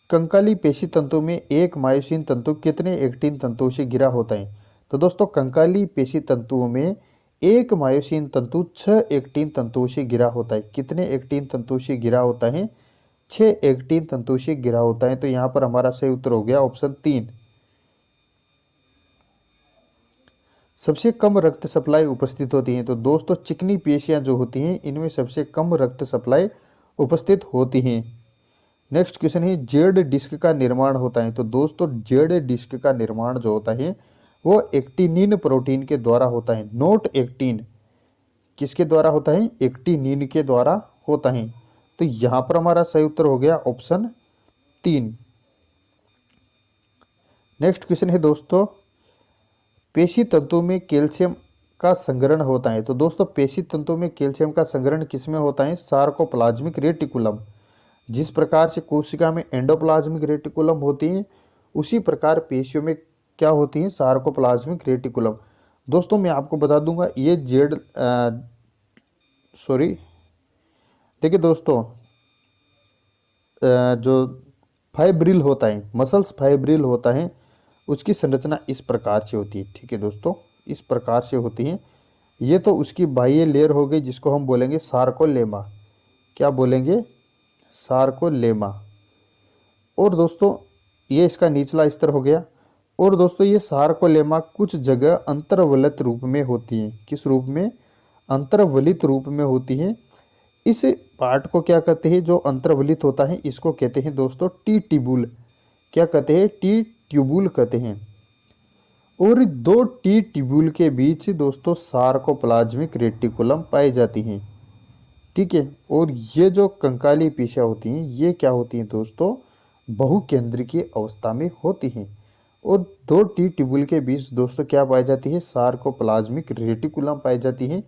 कंकाली पेशी तंतु में एक मायोसिन तंतु कितने एक्टिन तंतुओं से घिरा होता है? तो दोस्तों कंकाली पेशी तंतुओं में एक मायोसिन तंतु 6 एक्टिन तंतुओं से घिरा होता है। कितने एक्टिन तंतुओं से घिरा होता है? 6 एक्टिन तंतुओं से घिरा होता है। तो यहाँ पर हमारा सही उत्तर हो गया ऑप्शन 3। सबसे कम रक्त सप्लाई उपस्थित होती है? तो दोस्तों चिकनी पेशियां जो होती हैं इनमें सबसे कम रक्त सप्लाई उपस्थित होती हैं। नेक्स्ट क्वेश्चन है, जेड डिस्क का निर्माण होता है? तो दोस्तों जेड डिस्क का निर्माण जो होता है वो एक्टिनिन प्रोटीन के द्वारा होता है, नोट एक्टिन। किसके द्वारा होता है? एक्टिनिन के द्वारा होता है। तो यहां पर हमारा सही उत्तर हो गया ऑप्शन 3। नेक्स्ट क्वेश्चन है दोस्तों, पेशी तंतु में कैल्शियम का संग्रहण होता है? तो दोस्तों पेशी तंतु में कैल्शियम का संग्रहण किसमें होता है? Sarcoplasmic reticulum. जिस प्रकार से कोशिका में एंडोप्लाज्मिक रेटिकुलम होती है उसी प्रकार पेशियों में क्या होती है? Sarcoplasmic reticulum. दोस्तों मैं आपको बता दूंगा ये देखिए दोस्तों जो फाइब्रिल होता है, मसल्स फाइब्रिल होता है, उसकी संरचना इस प्रकार से होती है। ठीक है दोस्तों, इस प्रकार से होती है। ये तो उसकी बाह्य लेयर हो गई जिसको हम बोलेंगे सार्कोलेमा। क्या बोलेंगे? सार्कोलेमा। और दोस्तों ये इसका निचला स्तर हो गया। और दोस्तों ये सार्कोलेमा कुछ जगह अंतर्वलित रूप में होती है। किस रूप में? अंतर्वलित रूप में होती है। इस पार्ट को क्या कहते हैं? जो अंतर्वलित होता है इसको कहते हैं दोस्तों टी ट्यूबुल। क्या कहते हैं? टी ट्यूबुल कहते हैं। और दो टी ट्यूबुल के बीच दोस्तों सार्कोप्लाज्मिक रेटिकुलम पाई जाती हैं। ठीक है, और ये जो कंकाली पेशियां होती हैं ये क्या होती हैं दोस्तों? बहुकेंद्रीय अवस्था में होती हैं। और दो टी ट्यूबुल के बीच दोस्तों क्या पाई जाती है? सार्कोप्लाज्मिक रेटिकुलम पाई जाती है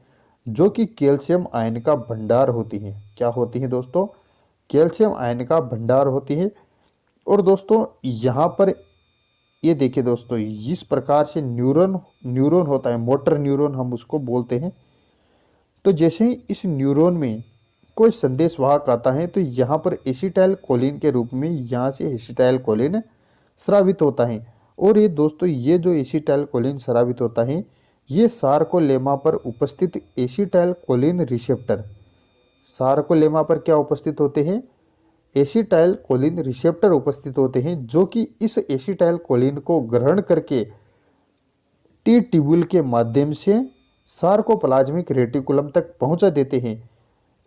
जो कि कैल्शियम आयन का भंडार होती है। क्या होती है दोस्तों? कैल्शियम आयन का भंडार होती है। और दोस्तों यहाँ पर ये देखिए दोस्तों, इस प्रकार से न्यूरॉन होता है, मोटर न्यूरॉन हम उसको बोलते हैं। तो जैसे ही इस न्यूरॉन में कोई संदेश वाहक आता है तो यहाँ पर एसिटाइल कोलिन के रूप में यहाँ से एसिटाइल कोलिन स्रावित होता है। और ये दोस्तों ये जो एसिटाइल कोलिन स्रावित होता है ये सार्कोलेमा पर उपस्थित एसिटाइल कोलिन रिसेप्टर, सार्कोलेमा पर क्या उपस्थित होते हैं? एसिटाइल कोलिन रिसेप्टर उपस्थित होते हैं जो कि इस एसिटाइल कोलिन को ग्रहण करके टी ट्यूबुल के माध्यम से सार्कोप्लाज्मिक रेटिकुलम तक पहुंचा देते हैं।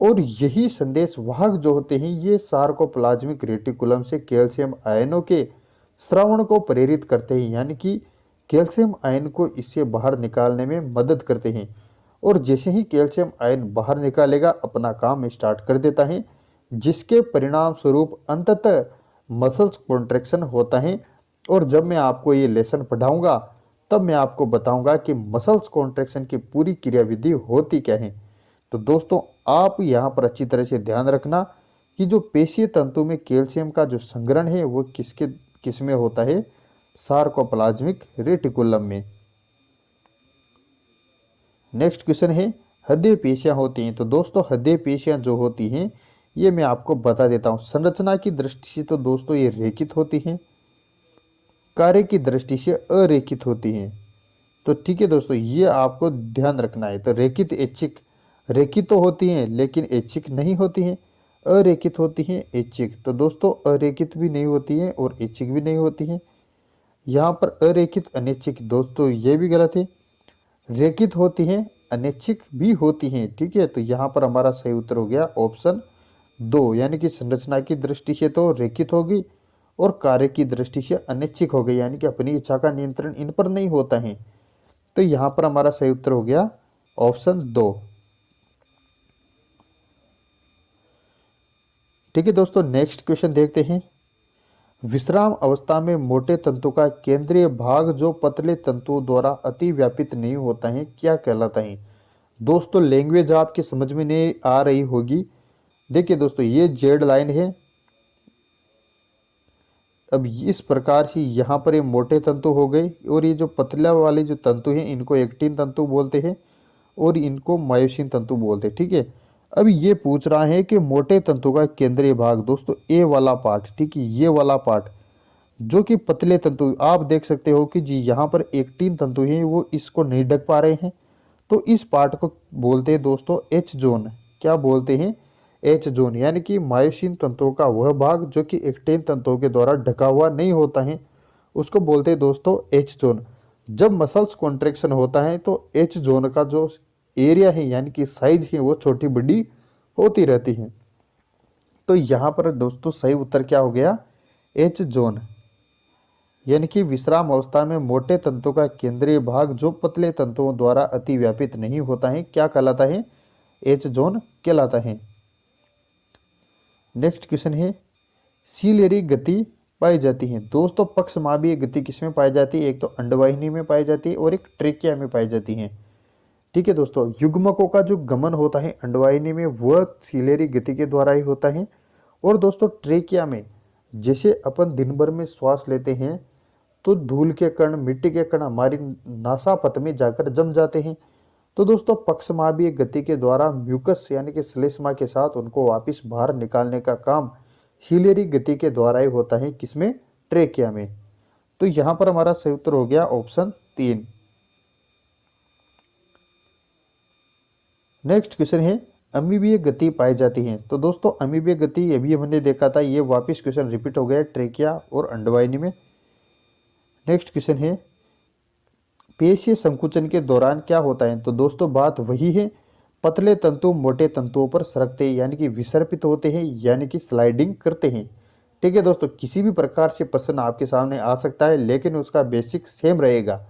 और यही संदेश वाहक जो होते हैं ये सार्कोप्लाज्मिक रेटिकुलम से कैल्शियम आयनों के स्रावण को प्रेरित करते हैं, यानी कि कैल्शियम आयन को इससे बाहर निकालने में मदद करते हैं। और जैसे ही कैल्शियम आयन बाहर निकालेगा अपना काम स्टार्ट कर देता है, जिसके परिणाम स्वरूप अंततः मसल्स कॉन्ट्रैक्शन होता है। और जब मैं आपको ये लेसन पढ़ाऊंगा तब मैं आपको बताऊंगा कि मसल्स कॉन्ट्रैक्शन की पूरी क्रियाविधि होती क्या है। तो दोस्तों आप यहाँ पर अच्छी तरह से ध्यान रखना कि जो पेशीय तंतु में कैल्शियम का जो संग्रहण है वो किस में होता है? सार्कोप्लाज्मिक रेटिकुलम में। नेक्स्ट क्वेश्चन है, हृदय पेशियां होती हैं? तो दोस्तों हृदय पेशियां जो होती हैं ये मैं आपको बता देता हूं। संरचना की दृष्टि से तो दोस्तों ये रेखित होती हैं, कार्य की दृष्टि से अरेखित होती हैं। तो ठीक है दोस्तों, ये आपको ध्यान रखना है। तो रेखित ऐच्छिक, रेखित तो होती हैं लेकिन ऐच्छिक नहीं होती हैं। अरेखित होती हैं, ऐच्छिक। तो दोस्तों अरेखित भी नहीं होती हैं और ऐच्छिक भी नहीं होती हैं। यहाँ पर अरेखित अनैच्छिक दोस्तों ये भी गलत है। रेखित होती हैं, अनैच्छिक भी होती हैं। ठीक है, तो यहाँ पर हमारा सही उत्तर हो गया ऑप्शन 2, यानी कि संरचना की दृष्टि से तो रेखित होगी और कार्य की दृष्टि से अनैच्छिक हो गई, यानी कि अपनी इच्छा का नियंत्रण इन पर नहीं होता है। तो यहाँ पर हमारा सही उत्तर हो गया ऑप्शन 2। ठीक है दोस्तों, नेक्स्ट क्वेश्चन देखते हैं। विश्राम अवस्था में मोटे तंतु का केंद्रीय भाग जो पतले तंतुओं द्वारा अति व्यापित नहीं होता है क्या कहलाता है? दोस्तों लैंग्वेज आपके समझ में नहीं आ रही होगी देखिए दोस्तों ये जेड लाइन है। अब इस प्रकार से यहाँ पर ये मोटे तंतु हो गए और ये जो पतला वाले जो तंतु हैं इनको एक्टिन तंतु बोलते हैं और इनको मायोसिन तंतु बोलते हैं। ठीक है, अब ये पूछ रहा है कि मोटे तंतु का केंद्रीय भाग दोस्तों ए वाला पार्ट, ठीक है, ये वाला पार्ट जो कि पतले तंतु आप देख सकते हो कि जी यहाँ पर एक्टिन तंतु हैं वो इसको नहीं ढक पा रहे हैं, तो इस पार्ट को बोलते हैं दोस्तों एच जोन। क्या बोलते हैं? एच जोन, यानी कि मायोसिन तंतुओं का वह भाग जो कि एक्टिन तंतुओं के द्वारा ढका हुआ नहीं होता है उसको बोलते हैं दोस्तों एच जोन। जब मसल्स कॉन्ट्रैक्शन होता है तो एच जोन का जो एरिया है यानी कि साइज है वो छोटी बड़ी होती रहती है। तो यहाँ पर दोस्तों सही उत्तर क्या हो गया? एच जोन, यानी कि विश्राम अवस्था में मोटे तंतु का केंद्रीय भाग जो पतले तंतुओं द्वारा अतिव्यापित नहीं होता है क्या कहलाता है? एच जोन कहलाता है। नेक्स्ट क्वेश्चन है सीलियरी गति पाई जाती है। दोस्तों पक्षमापीय गति किसमें पाई जाती है? एक तो अंडवाहिनी में पाई जाती है और एक ट्रेकिया में पाई जाती है। ठीक है दोस्तों, युग्मकों का जो गमन होता है अंडवाहिनी में वह सीलियरी गति के द्वारा ही होता है। और दोस्तों ट्रेकिया में जैसे अपन दिन भर में श्वास लेते हैं तो धूल के कण, मिट्टी के कण हमारी नासापथ में जाकर जम जाते हैं। तो दोस्तों पक्षमापीय गति के द्वारा म्यूकस यानी कि श्लेष्मा के साथ उनको वापस बाहर निकालने का काम सीलियरी गति के द्वारा ही होता है। किसमें? ट्रेकिया में। तो यहां पर हमारा सही उत्तर हो गया ऑप्शन 3। नेक्स्ट क्वेश्चन है अमीबीय गति पाई जाती है। तो दोस्तों अमीबीय गति अभी हमने देखा था, ये वापस क्वेश्चन रिपीट हो गया ट्रेकिया और अंडवाहिनी में। नेक्स्ट क्वेश्चन है पेशीय संकुचन के दौरान क्या होता है? तो दोस्तों बात वही है, पतले तंतु मोटे तंतुओं पर सरकते हैं यानी कि विसर्पित होते हैं यानी कि स्लाइडिंग करते हैं। ठीक है दोस्तों, किसी भी प्रकार से प्रश्न आपके सामने आ सकता है लेकिन उसका बेसिक सेम रहेगा।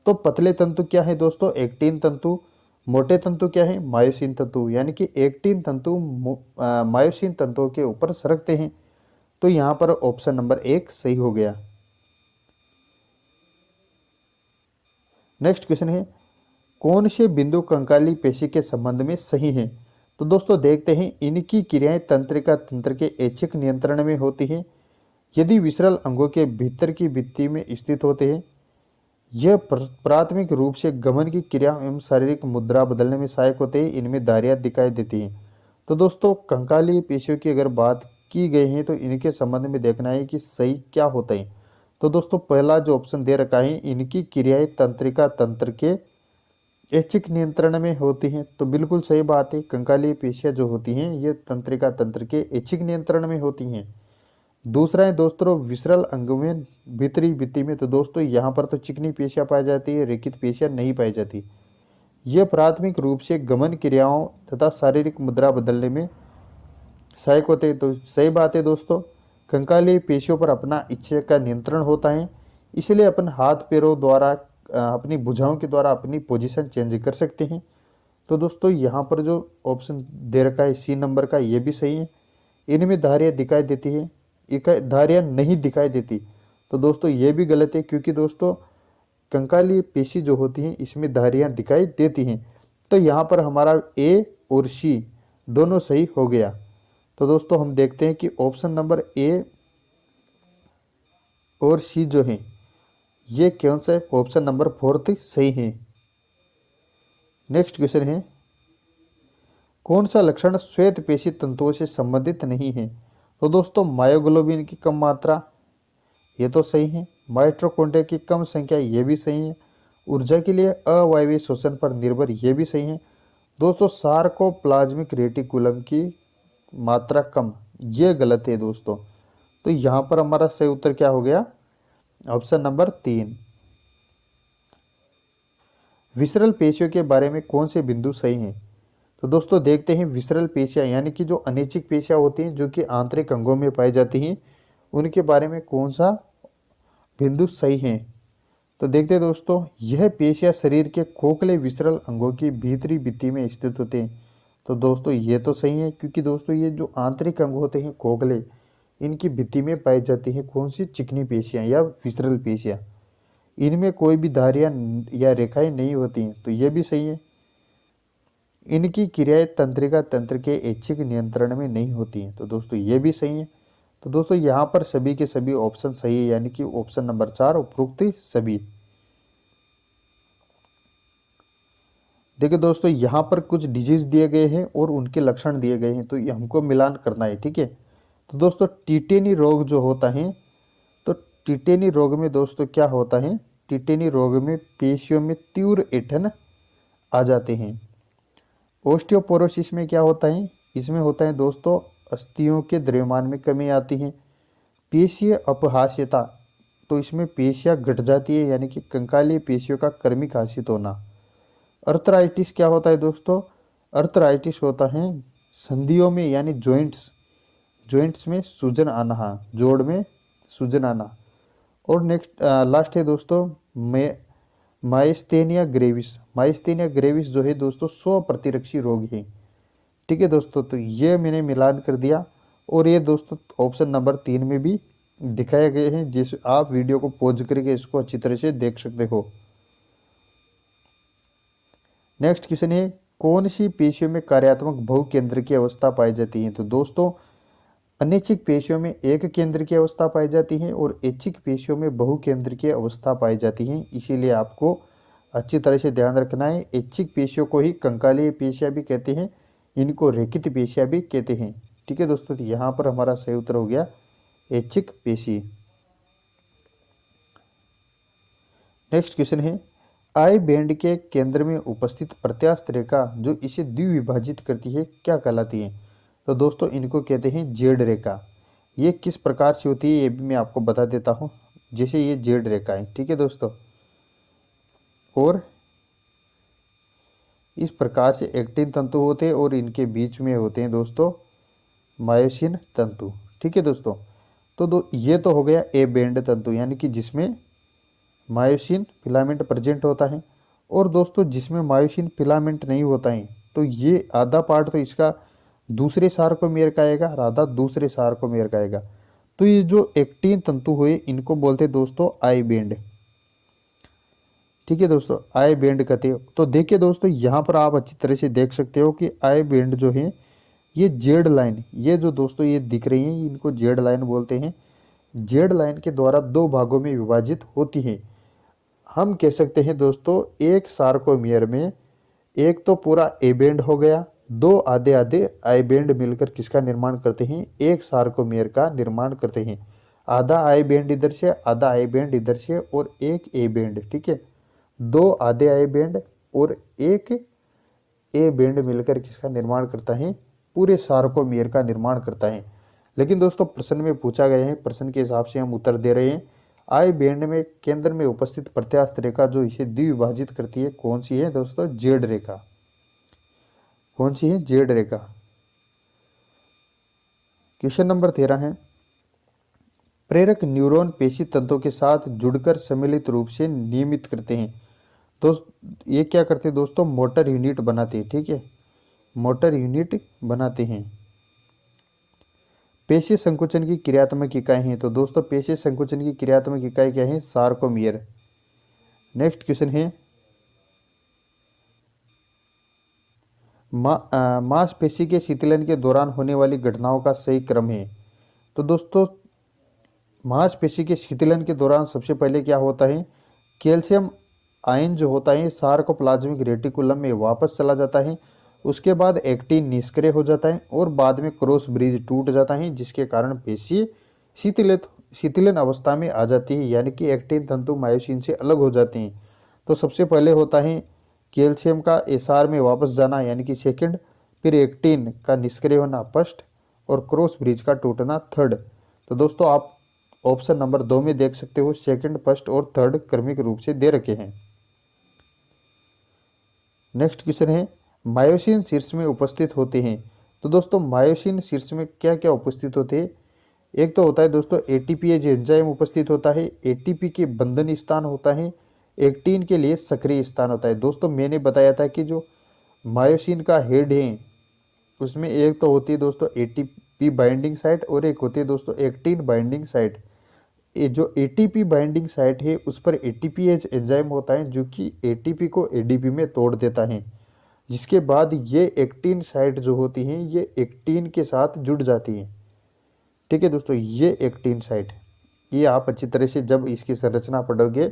तो पतले तंतु क्या है दोस्तों? एक्टिन तंतु। मोटे तंतु क्या है? मायोसिन तंतु, यानी कि एक्टिन तंतु मायोसिन तंतुओं के ऊपर सरकते हैं। तो यहाँ पर ऑप्शन नंबर 1 सही हो गया। नेक्स्ट क्वेश्चन है कौन से बिंदु कंकाली पेशी के संबंध में सही हैं? तो दोस्तों देखते हैं इनकी क्रियाएं तंत्रिका तंत्र के ऐच्छिक नियंत्रण में होती हैं यदि विसरल अंगों के भीतर की भित्ति में स्थित होते हैं। यह प्राथमिक रूप से गमन की क्रिया एवं शारीरिक मुद्रा बदलने में सहायक होते हैं। इनमें धारियां दिखाई देती हैं। तो दोस्तों कंकाली पेशियों की अगर बात की गई है तो इनके संबंध में देखना है कि सही क्या होता है। तो दोस्तों पहला जो ऑप्शन दे रखा है इनकी क्रियाएं तंत्रिका तंत्र के ऐच्छिक नियंत्रण में होती हैं, तो बिल्कुल सही बात है। कंकाली पेशियां जो होती हैं ये तंत्रिका तंत्र के ऐच्छिक नियंत्रण में होती हैं। दूसरा है दोस्तों विसरल अंग में भीतरी भित्ति में, तो दोस्तों यहाँ पर तो चिकनी पेशियां पाई जाती है, रेखित पेशियां नहीं पाई जाती। यह प्राथमिक रूप से गमन क्रियाओं तथा शारीरिक मुद्रा बदलने में सहायक होते हैं। तो सही बात है दोस्तों, कंकाली पेशियों पर अपना इच्छा का नियंत्रण होता है, इसलिए अपन हाथ पैरों द्वारा अपनी भुजाओं के द्वारा अपनी पोजीशन चेंज कर सकते हैं। तो दोस्तों यहाँ पर जो ऑप्शन दे रखा है सी नंबर का ये भी सही है। इनमें धारियाँ दिखाई देती है, धारियाँ नहीं दिखाई देती। तो दोस्तों ये भी गलत है क्योंकि दोस्तों कंकाली पेशी जो होती हैं इसमें धारियाँ दिखाई देती हैं। तो यहाँ पर हमारा ए और सी दोनों सही हो गया। तो दोस्तों हम देखते हैं कि ऑप्शन नंबर ए और सी जो है ये कौन सा? ऑप्शन नंबर 4 सही है। नेक्स्ट क्वेश्चन है कौन सा लक्षण श्वेत पेशी तंतुओं से संबंधित नहीं है? तो दोस्तों मायोग्लोबिन की कम मात्रा ये तो सही है, माइटोकॉन्ड्रिया की कम संख्या ये भी सही है, ऊर्जा के लिए अवायवीय शोषण पर निर्भर ये भी सही है। दोस्तों सार्कोप्लाज्मिक रेटिकुलम की मात्रा कम ये गलत है दोस्तों। तो यहाँ पर हमारा सही उत्तर क्या हो गया? Option number 3। विसरल पेशियों के बारे में कौन से बिंदु सही हैं? तो दोस्तों देखते हैं विसरल पेशियां यानी कि जो अनैच्छिक पेशियां होती हैं जो कि आंतरिक अंगों में पाई जाती हैं उनके बारे में कौन सा बिंदु सही है? तो देखते हैं दोस्तों यह पेशियां शरीर के खोखले विसरल अंगों की भीतरी भित्ति में स्थित होते हैं। तो दोस्तों ये तो सही है क्योंकि दोस्तों ये जो आंतरिक अंग होते हैं खोखले इनकी भित्ति में पाई जाती हैं कौन सी? चिकनी पेशियां या विसरल पेशियां। इनमें कोई भी धारियां या रेखाएं नहीं होती हैं, तो ये भी सही है। इनकी क्रियाएं तंत्रिका तंत्र के ऐच्छिक नियंत्रण में नहीं होती हैं। तो दोस्तों ये भी सही है। तो दोस्तों यहाँ पर सभी के सभी ऑप्शन सही है, यानी कि ऑप्शन नंबर 4 उपरोक्त सभी। देखिए दोस्तों यहाँ पर कुछ डिजीज दिए गए हैं और उनके लक्षण दिए गए हैं, तो ये हमको मिलान करना है, ठीक है। तो दोस्तों टीटेनी रोग जो होता है, तो टीटेनी रोग में दोस्तों क्या होता है, टीटेनी रोग में पेशियों में तीव्र ऐंठन आ जाते हैं। ओस्टियोपोरोसिस में क्या होता है, इसमें होता है दोस्तों अस्थियों के द्रव्यमान में कमी आती है। पेशीय अपहास्यता, तो इसमें पेशियाँ घट जाती है, यानी कि कंकालीय पेशियों का कर्मिक हासित होना। अर्थराइटिस क्या होता है दोस्तों, अर्थराइटिस होता है संधियों में यानी जॉइंट्स में सूजन आना, जोड़ में सूजन आना। और नेक्स्ट लास्ट है दोस्तों माइस्थेनिया ग्रेविस जो है दोस्तों स्व प्रतिरक्षी रोग है, ठीक है दोस्तों। तो ये मैंने मिलान कर दिया और ये दोस्तों ऑप्शन नंबर 3 में भी दिखाए गए हैं, जिस आप वीडियो को पॉज करके इसको अच्छी तरह से देख सकते हो। नेक्स्ट क्वेश्चन है कौन सी पेशियों में कार्यात्मक बहुकेंद्र की अवस्था पाई जाती है। तो दोस्तों अनैच्छिक पेशियों में एक केंद्र की अवस्था पाई जाती है और ऐच्छिक पेशियों में बहुकेंद्र की अवस्था पाई जाती है। इसीलिए आपको अच्छी तरह से ध्यान रखना है। ऐच्छिक पेशियों को ही कंकालीय पेशियां भी कहते हैं, इनको रेखित पेशियां भी कहते हैं, ठीक है दोस्तों। तो यहाँ पर हमारा सही उत्तर हो गया ऐच्छिक पेशी। नेक्स्ट क्वेश्चन है आई बैंड के केंद्र में उपस्थित प्रत्यास्थ रेखा जो इसे द्विविभाजित करती है क्या कहलाती है। तो दोस्तों इनको कहते हैं जेड रेखा। ये किस प्रकार से होती है ये भी मैं आपको बता देता हूँ। जैसे ये जेड रेखा है, ठीक है दोस्तों, और इस प्रकार से एक्टिन तंतु होते हैं और इनके बीच में होते हैं दोस्तों मायोसिन तंतु, ठीक है दोस्तों। तो ये तो हो गया ए बैंड तंतु, यानी कि जिसमें मायोसिन फिलामेंट प्रेजेंट होता है। और दोस्तों जिसमें मायोसिन फिलामेंट नहीं होता है, तो ये आधा पार्ट तो इसका दूसरे सार्कोमेयर का आएगा और आधा दूसरे सार्कोमेयर का आएगा। तो ये जो एक्टिन तंतु हुए इनको बोलते हैं दोस्तों आई बैंड, ठीक है दोस्तों, आई बैंड कहते हैं। तो देखिए दोस्तों यहाँ पर आप अच्छी तरह से देख सकते हो कि आई बैंड जो है ये जेड लाइन, ये जो दोस्तों ये दिख रही है इनको जेड लाइन बोलते हैं। जेड लाइन के द्वारा दो भागों में विभाजित होती है। हम कह सकते हैं दोस्तों एक सार्कोमियर में एक तो पूरा ए बैंड हो गया, दो आधे आधे आई बैंड मिलकर किसका निर्माण करते हैं, एक सार्कोमियर का निर्माण करते हैं। आधा आई बैंड इधर से, आधा आई बैंड इधर से और एक ए बैंड, ठीक है। दो आधे आई बैंड और एक ए बैंड मिलकर किसका निर्माण करता है, पूरे सार्कोमियर का निर्माण करता है। लेकिन दोस्तों प्रश्न में पूछा गया है, प्रश्न के हिसाब से हम उत्तर दे रहे हैं। आई बैंड में केंद्र में उपस्थित प्रत्यास्थ रेखा जो इसे द्विविभाजित करती है कौन सी है दोस्तों, जेड रेखा। कौन सी है, जेड रेखा। क्वेश्चन नंबर 13 है प्रेरक न्यूरॉन पेशी तंतुओं के साथ जुड़कर सम्मिलित रूप से नियमित करते हैं। तो ये क्या करते हैं दोस्तों, मोटर यूनिट बनाते हैं, ठीक है, मोटर यूनिट बनाते हैं। पेशी संकुचन की क्रियात्मक इकाई है। तो दोस्तों पेशी संकुचन की क्रियात्मक इकाई क्या है, सार्कोमियर। नेक्स्ट क्वेश्चन है मांसपेशी के शीतलन के दौरान होने वाली घटनाओं का सही क्रम है। तो दोस्तों मांसपेशी के शीतलन के दौरान सबसे पहले क्या होता है, कैल्शियम आयन जो होता है सार्कोप्लाज्मिक रेटिकुलम में वापस चला जाता है। उसके बाद एक्टिन निष्क्रिय हो जाता है और बाद में क्रॉस ब्रिज टूट जाता है, जिसके कारण पेशी शीतलन अवस्था में आ जाती है, यानी कि एक्टिन तंतु मायोसिन से अलग हो जाते हैं। तो सबसे पहले होता है कैल्शियम का एसआर में वापस जाना, यानी कि सेकंड, फिर एक्टिन का निष्क्रिय होना फर्स्ट और क्रॉस ब्रिज का टूटना थर्ड। तो दोस्तों आप ऑप्शन नंबर 2 में देख सकते हो सेकंड, फर्स्ट और थर्ड क्रमिक रूप से दे रखे हैं। नेक्स्ट क्वेश्चन है मायोसिन शीर्ष में उपस्थित होते हैं। तो दोस्तों मायोसिन शीर्ष में क्या क्या उपस्थित होते हैं, एक तो होता है दोस्तों एटीपीएज एंजाइम उपस्थित होता है, एटीपी के बंधन स्थान होता है, एक्टिन के लिए सक्रिय स्थान होता है। दोस्तों मैंने बताया था कि जो मायोसिन का हेड है उसमें एक तो होती है दोस्तों एटीपी बाइंडिंग साइट और एक होती है दोस्तों एक्टिन बाइंडिंग साइट। ये जो एटीपी बाइंडिंग साइट है उस पर एटीपीएज एंजाइम होता है जो कि एटीपी को एडीपी में तोड़ देता है। जिसके बाद ये एक्टिन साइट जो होती हैं ये एक्टिन के साथ जुड़ जाती हैं। ठीक है दोस्तों, ये एक्टिन साइट, ये आप अच्छी तरह से जब इसकी संरचना पढ़ोगे,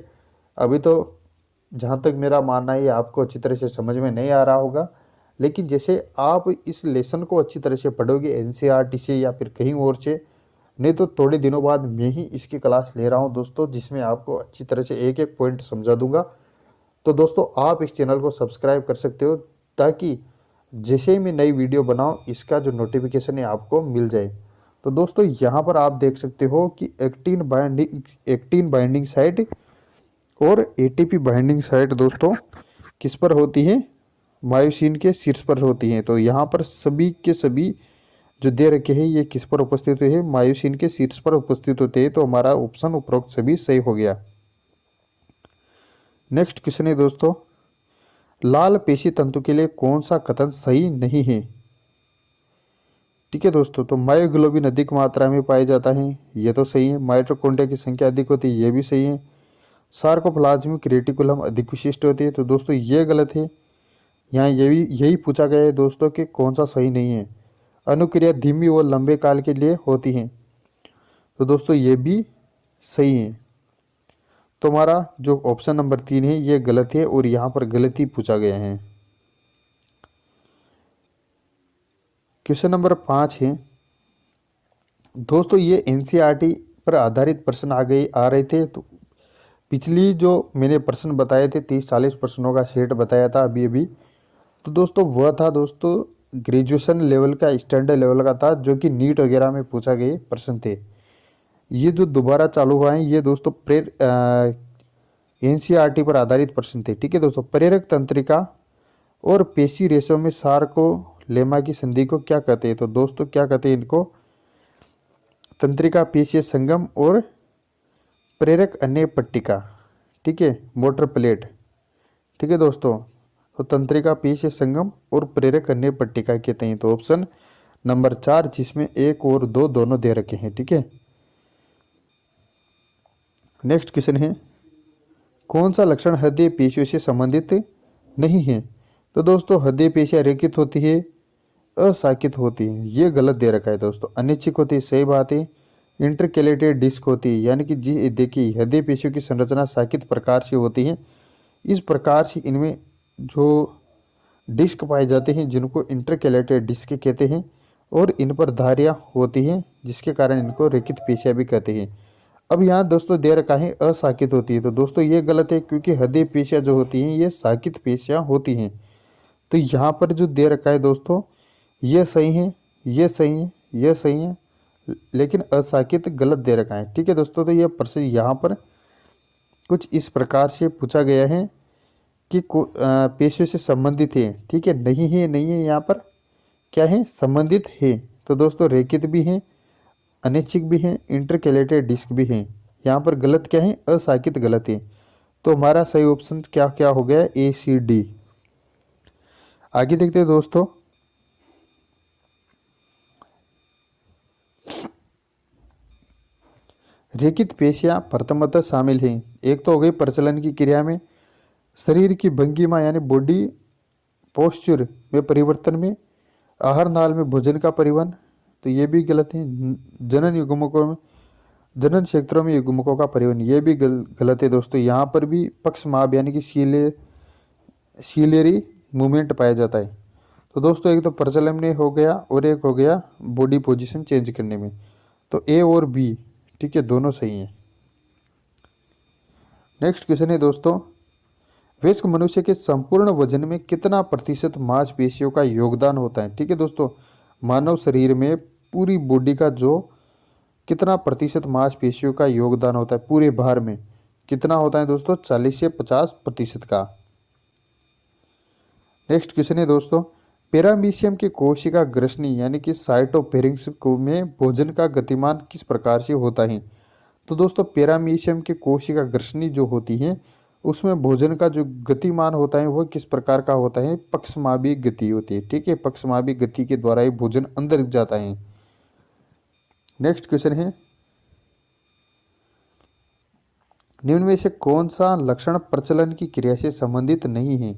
अभी तो जहाँ तक मेरा मानना है ये आपको अच्छी तरह से समझ में नहीं आ रहा होगा, लेकिन जैसे आप इस लेसन को अच्छी तरह से पढ़ोगे एनसीईआरटी से या फिर कहीं और से, नहीं तो थोड़े दिनों बाद मैं ही इसकी क्लास ले रहा हूँ दोस्तों, जिसमें आपको अच्छी तरह से एक एक पॉइंट समझा दूंगा। तो दोस्तों आप इस चैनल को सब्सक्राइब कर सकते हो, ताकि जैसे ही मैं नई वीडियो बनाऊँ इसका जो नोटिफिकेशन है आपको मिल जाए। तो दोस्तों यहाँ पर आप देख सकते हो कि एक्टिन बाइंडिंग साइट और एटीपी बाइंडिंग साइट दोस्तों किस पर होती है, मायोसिन के शीर्ष पर होती हैं। तो यहाँ पर सभी के सभी जो दे रखे हैं ये किस पर उपस्थित है, मायोसिन के शीर्ष पर उपस्थित होते हैं। तो हमारा ऑप्शन उपरोक्त सभी सही हो गया। नेक्स्ट क्वेश्चन है दोस्तों, लाल पेशी तंतु के लिए कौन सा कथन सही नहीं है। ठीक है दोस्तों, तो मायोग्लोबिन अधिक मात्रा में पाया जाता है, ये तो सही है। माइटोकॉन्ड्रिया की संख्या अधिक होती है, ये भी सही है। सार्कोप्लाज्मिक रेटिकुलम अधिक विशिष्ट होती है, तो दोस्तों ये गलत है। यहाँ यही पूछा गया है दोस्तों कि कौन सा सही नहीं है। अनुक्रिया धीमी और लंबे काल के लिए होती है, तो दोस्तों ये भी सही है। तो हमारा जो ऑप्शन नंबर 3 है ये गलत है और यहाँ पर गलत ही पूछा गया है। क्वेश्चन नंबर 5 है दोस्तों, ये एनसीईआरटी पर आधारित प्रश्न आ रहे थे। तो पिछली जो मैंने प्रश्न बताए थे 30-40 प्रश्नों का सेट बताया था अभी अभी, तो दोस्तों वह था दोस्तों ग्रेजुएशन लेवल का, स्टैंडर्ड लेवल का था, जो कि नीट वगैरह में पूछा गए प्रश्न थे। ये जो दोबारा चालू हुआ है ये दोस्तों एनसीईआरटी पर आधारित प्रश्न थे। ठीक है दोस्तों, प्रेरक तंत्रिका और पेशी रेशों में सार्कोलेमा की संधि को क्या कहते हैं। तो दोस्तों क्या कहते हैं इनको, तंत्रिका पेशीय संगम और प्रेरक अन्य पट्टिका। ठीक है, मोटर प्लेट। ठीक है दोस्तों, तो तंत्रिका पेशीय संगम और प्रेरक अन्य पट्टिका कहते हैं। तो ऑप्शन नंबर 4 जिसमें 1 और 2 दोनों दे रखे हैं। ठीक है, नेक्स्ट क्वेश्चन है, कौन सा लक्षण हृदय पेशियों से संबंधित नहीं है। तो दोस्तों हृदय पेशियां रेखित होती है, असाकित होती है, ये गलत दे रखा है दोस्तों। अनिच्छिक होती है, सही बात है। इंटरकेलेटेड डिस्क होती है, यानी कि जी देखिए हृदय पेशियों की संरचना साकित प्रकार से होती है। इस प्रकार से इनमें जो डिस्क पाए जाते हैं जिनको इंटरकेलेटेड डिस्क कहते हैं, और इन पर धारियाँ होती हैं जिसके कारण इनको रेखित पेशियां भी कहते हैं। अब यहाँ दोस्तों दे रखा है असाकित होती है, तो दोस्तों ये गलत है, क्योंकि हृदय पेशियां जो होती हैं ये साकित पेशियां होती हैं। तो यहाँ पर जो दे रखा है दोस्तों ये सही है, ये सही है, ये सही है, लेकिन असाकित गलत दे रखा है। ठीक है दोस्तों, तो ये प्रश्न यहाँ पर कुछ इस प्रकार से पूछा गया है कि पेशियों से संबंधित है। ठीक है, नहीं है, नहीं है, यहाँ पर क्या है, संबंधित है। तो दोस्तों रेखित भी है, अनैच्छिक भी है, इंटरकेलेटेड डिस्क भी है। यहाँ पर गलत क्या है, असाकित गलत है। तो हमारा सही ऑप्शन क्या क्या हो गया, ए सी डी। आगे देखते हैं दोस्तों, रेखित पेशियां प्रथमतः शामिल हैं। एक तो हो गई प्रचलन की क्रिया में, शरीर की भंगिमा यानी बॉडी पोस्चर में परिवर्तन में, आहार नाल में भोजन का परिवहन, तो ये भी गलत है। जनन युग्मकों में, जनन क्षेत्रों में युग्मकों का परिवहन, ये भी गलत है दोस्तों। यहाँ पर भी पक्षमाप यानी कि सीलेरी मूवमेंट पाया जाता है। तो दोस्तों एक तो प्रचलन में हो गया और एक हो गया बॉडी पोजीशन चेंज करने में। तो ए और बी, ठीक है, दोनों सही हैं। नेक्स्ट क्वेश्चन है दोस्तों, वयस्क मनुष्य के संपूर्ण वजन में कितना प्रतिशत मांसपेशियों का योगदान होता है। ठीक है दोस्तों, मानव शरीर में पूरी बॉडी का जो कितना प्रतिशत मांसपेशियों का योगदान होता है, पूरे भार में कितना होता है दोस्तों, 40 से 50% का। नेक्स्ट क्वेश्चन है दोस्तों, पैरामीशियम की कोशिका ग्रसनी यानी कि साइटोफेरिंक्स में भोजन का गतिमान किस प्रकार से होता है। तो दोस्तों पैरामीशियम की कोशिका ग्रसनी जो होती है उसमें भोजन का जो गतिमान होता है वो किस प्रकार का होता है, पक्षमापी गति होती है। ठीक है, पक्षमापी गति के द्वारा ही भोजन अंदर जाता है। नेक्स्ट क्वेश्चन है, निम्न में से कौन सा लक्षण प्रचलन की क्रिया से संबंधित नहीं है।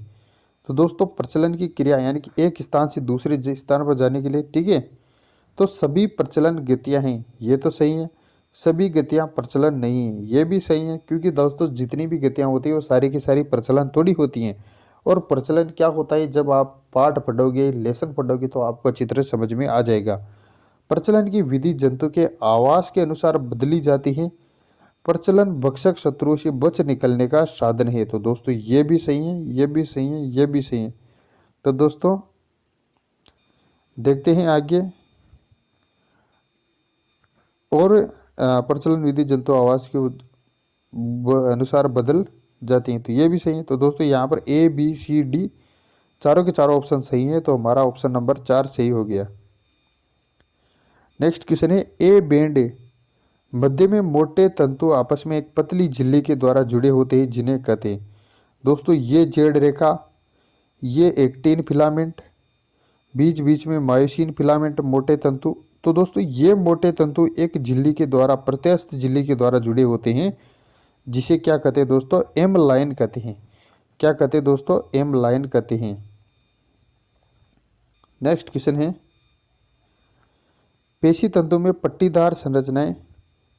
तो दोस्तों प्रचलन की क्रिया यानी कि एक स्थान से दूसरे स्थान पर जाने के लिए, ठीक है, तो सभी प्रचलन गतियां हैं, ये तो सही है। सभी गतियां प्रचलन नहीं है, ये भी सही है, क्योंकि दोस्तों जितनी भी गतियां होती है वो सारी की सारी प्रचलन थोड़ी होती हैं। और प्रचलन क्या होता है, जब आप पाठ पढ़ोगे, लेसन पढ़ोगे तो आपको अच्छी तरह समझ में आ जाएगा। प्रचलन की विधि जंतु के आवास के अनुसार बदली जाती है। प्रचलन भक्षक शत्रुओं से बच निकलने का साधन है। तो दोस्तों ये भी सही है, ये भी सही है, ये भी सही है। तो दोस्तों देखते हैं आगे। और प्रचलन विधि जंतु आवास के अनुसार बदल जाती हैं, तो ये भी सही है। तो दोस्तों यहाँ पर ए बी सी डी चारों के चारों ऑप्शन सही है, तो हमारा ऑप्शन नंबर 4 सही हो गया। नेक्स्ट क्वेश्चन है, ए बैंड मध्य में मोटे तंतु आपस में एक पतली झिल्ली के द्वारा जुड़े होते हैं, जिन्हें कहते हैं। दोस्तों ये जेड रेखा, ये एक्टिन फिलामेंट, बीच बीच में मायोसिन फिलामेंट मोटे तंतु। तो दोस्तों ये मोटे तंतु एक झिल्ली के द्वारा, प्रत्यस्थ झिल्ली के द्वारा जुड़े होते हैं, जिसे क्या कहते हैं दोस्तों, एम लाइन कहते हैं। क्या कहते हैं दोस्तों, एम लाइन कहते हैं। नेक्स्ट क्वेश्चन है, पेशी तंतु में पट्टीदार संरचनाएं,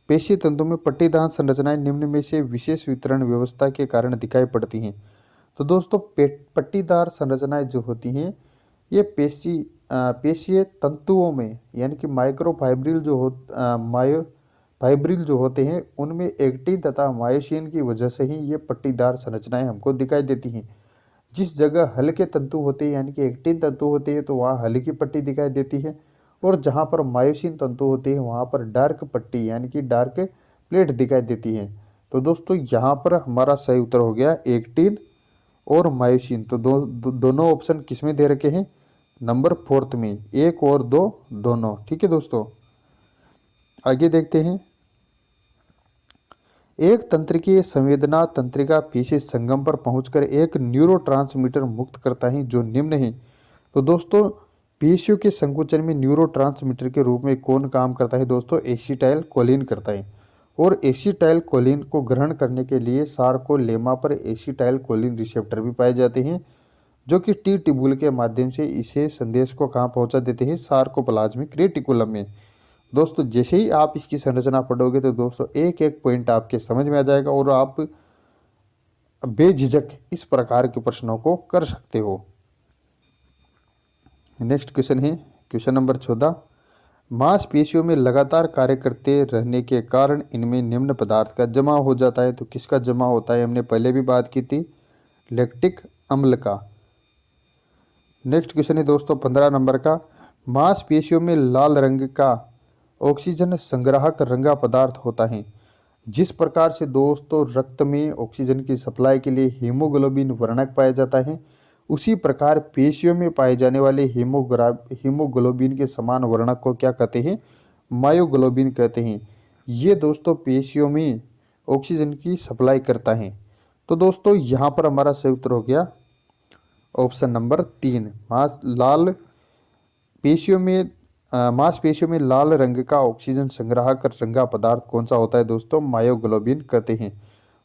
पेशी तंतु में पट्टीदार संरचनाएं निम्न में से विशेष वितरण व्यवस्था के कारण दिखाई पड़ती हैं। तो दोस्तों पट्टीदार संरचनाएं जो होती हैं ये पेशीय तंतुओं में, यानी कि माइक्रोफाइब्रिल फाइब्रिल जो होते हैं उनमें एक्टिन तथा मायोसिन की वजह से ही ये पट्टीदार संरचनाएं हमको दिखाई देती हैं। जिस जगह हल्के तंतु होते हैं यानी कि एक्टिन तंतु होते हैं तो वहाँ हल्की पट्टी दिखाई देती है, और जहाँ पर मायोसिन तंतु होते हैं वहाँ पर डार्क पट्टी यानी कि डार्क प्लेट दिखाई देती है। तो दोस्तों यहाँ पर हमारा सही उत्तर हो गया एक्टिन और मायोसिन। तो दोनों ऑप्शन किस में दे रखे हैं, नंबर 4 में, 1 और 2 दोनों। ठीक है दोस्तों, आगे देखते हैं। एक तंत्रिकीय संवेदना तंत्रिका पेशी संगम पर पहुंचकर एक न्यूरोट्रांसमीटर मुक्त करता है जो निम्न है। तो दोस्तों पेशियों के संकुचन में न्यूरोट्रांसमीटर के रूप में कौन काम करता है दोस्तों, एसिटाइल कोलिन करता है। और एसिटाइल कोलिन को ग्रहण करने के लिए सार्कोलेमा पर एसिटाइल कोलिन रिसेप्टर भी पाए जाते हैं, जो कि टी ट्यूबुल के माध्यम से इसे संदेश को कहाँ पहुंचा देते हैं, सार्कोप्लाज्मिक रेटिकुलम में। दोस्तों जैसे ही आप इसकी संरचना पढ़ोगे तो दोस्तों एक एक पॉइंट आपके समझ में आ जाएगा और आप बेझिझक इस प्रकार के प्रश्नों को कर सकते हो। नेक्स्ट क्वेश्चन है क्वेश्चन नंबर 14, मांसपेशियों में लगातार कार्य करते रहने के कारण इनमें निम्न पदार्थ का जमा हो जाता है। तो किसका जमा होता है, हमने पहले भी बात की थी, लैक्टिक अम्ल का। नेक्स्ट क्वेश्चन है दोस्तों 15 नंबर का, मांसपेशियों में लाल रंग का ऑक्सीजन संग्राहक रंगा पदार्थ होता है। जिस प्रकार से दोस्तों रक्त में ऑक्सीजन की सप्लाई के लिए हीमोग्लोबिन वर्णक पाया जाता है, उसी प्रकार पेशियों में पाए जाने वाले हीमोग्लोबिन के समान वर्णक को क्या कहते हैं, मायोग्लोबिन कहते हैं। ये दोस्तों पेशियों में ऑक्सीजन की सप्लाई करता है। तो दोस्तों यहाँ पर हमारा सही उत्तर हो गया ऑप्शन नंबर 3, मांसपेशियों में लाल रंग का ऑक्सीजन संग्राहक रंगा पदार्थ कौन सा होता है दोस्तों, मायोग्लोबिन कहते हैं।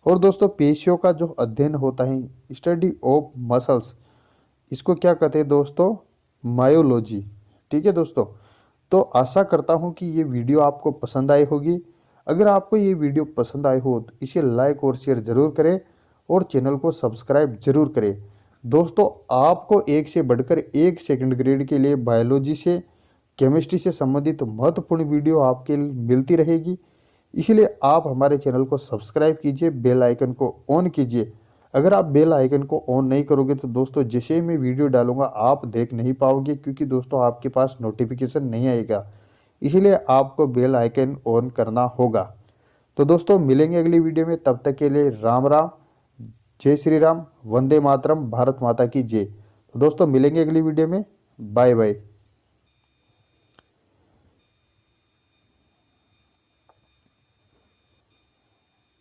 और दोस्तों पेशियों का जो अध्ययन होता है, स्टडी ऑफ मसल्स, इसको क्या कहते हैं दोस्तों, मायोलॉजी। ठीक है दोस्तों, तो आशा करता हूँ कि ये वीडियो आपको पसंद आई होगी। अगर आपको ये वीडियो पसंद आई हो तो इसे लाइक और शेयर जरूर करें और चैनल को सब्सक्राइब जरूर करें। दोस्तों आपको एक से बढ़कर एक सेकंड ग्रेड के लिए बायोलॉजी से, केमिस्ट्री से संबंधित महत्वपूर्ण वीडियो आपके मिलती रहेगी, इसलिए आप हमारे चैनल को सब्सक्राइब कीजिए, बेल आइकन को ऑन कीजिए। अगर आप बेल आइकन को ऑन नहीं करोगे तो दोस्तों जैसे ही मैं वीडियो डालूंगा आप देख नहीं पाओगे, क्योंकि दोस्तों आपके पास नोटिफिकेशन नहीं आएगा, इसीलिए आपको बेल आइकन ऑन करना होगा। तो दोस्तों मिलेंगे अगली वीडियो में, तब तक के लिए राम राम, जय श्री राम, वंदे मातरम, भारत माता की जय। तो दोस्तों मिलेंगे अगली वीडियो में, बाय बाय।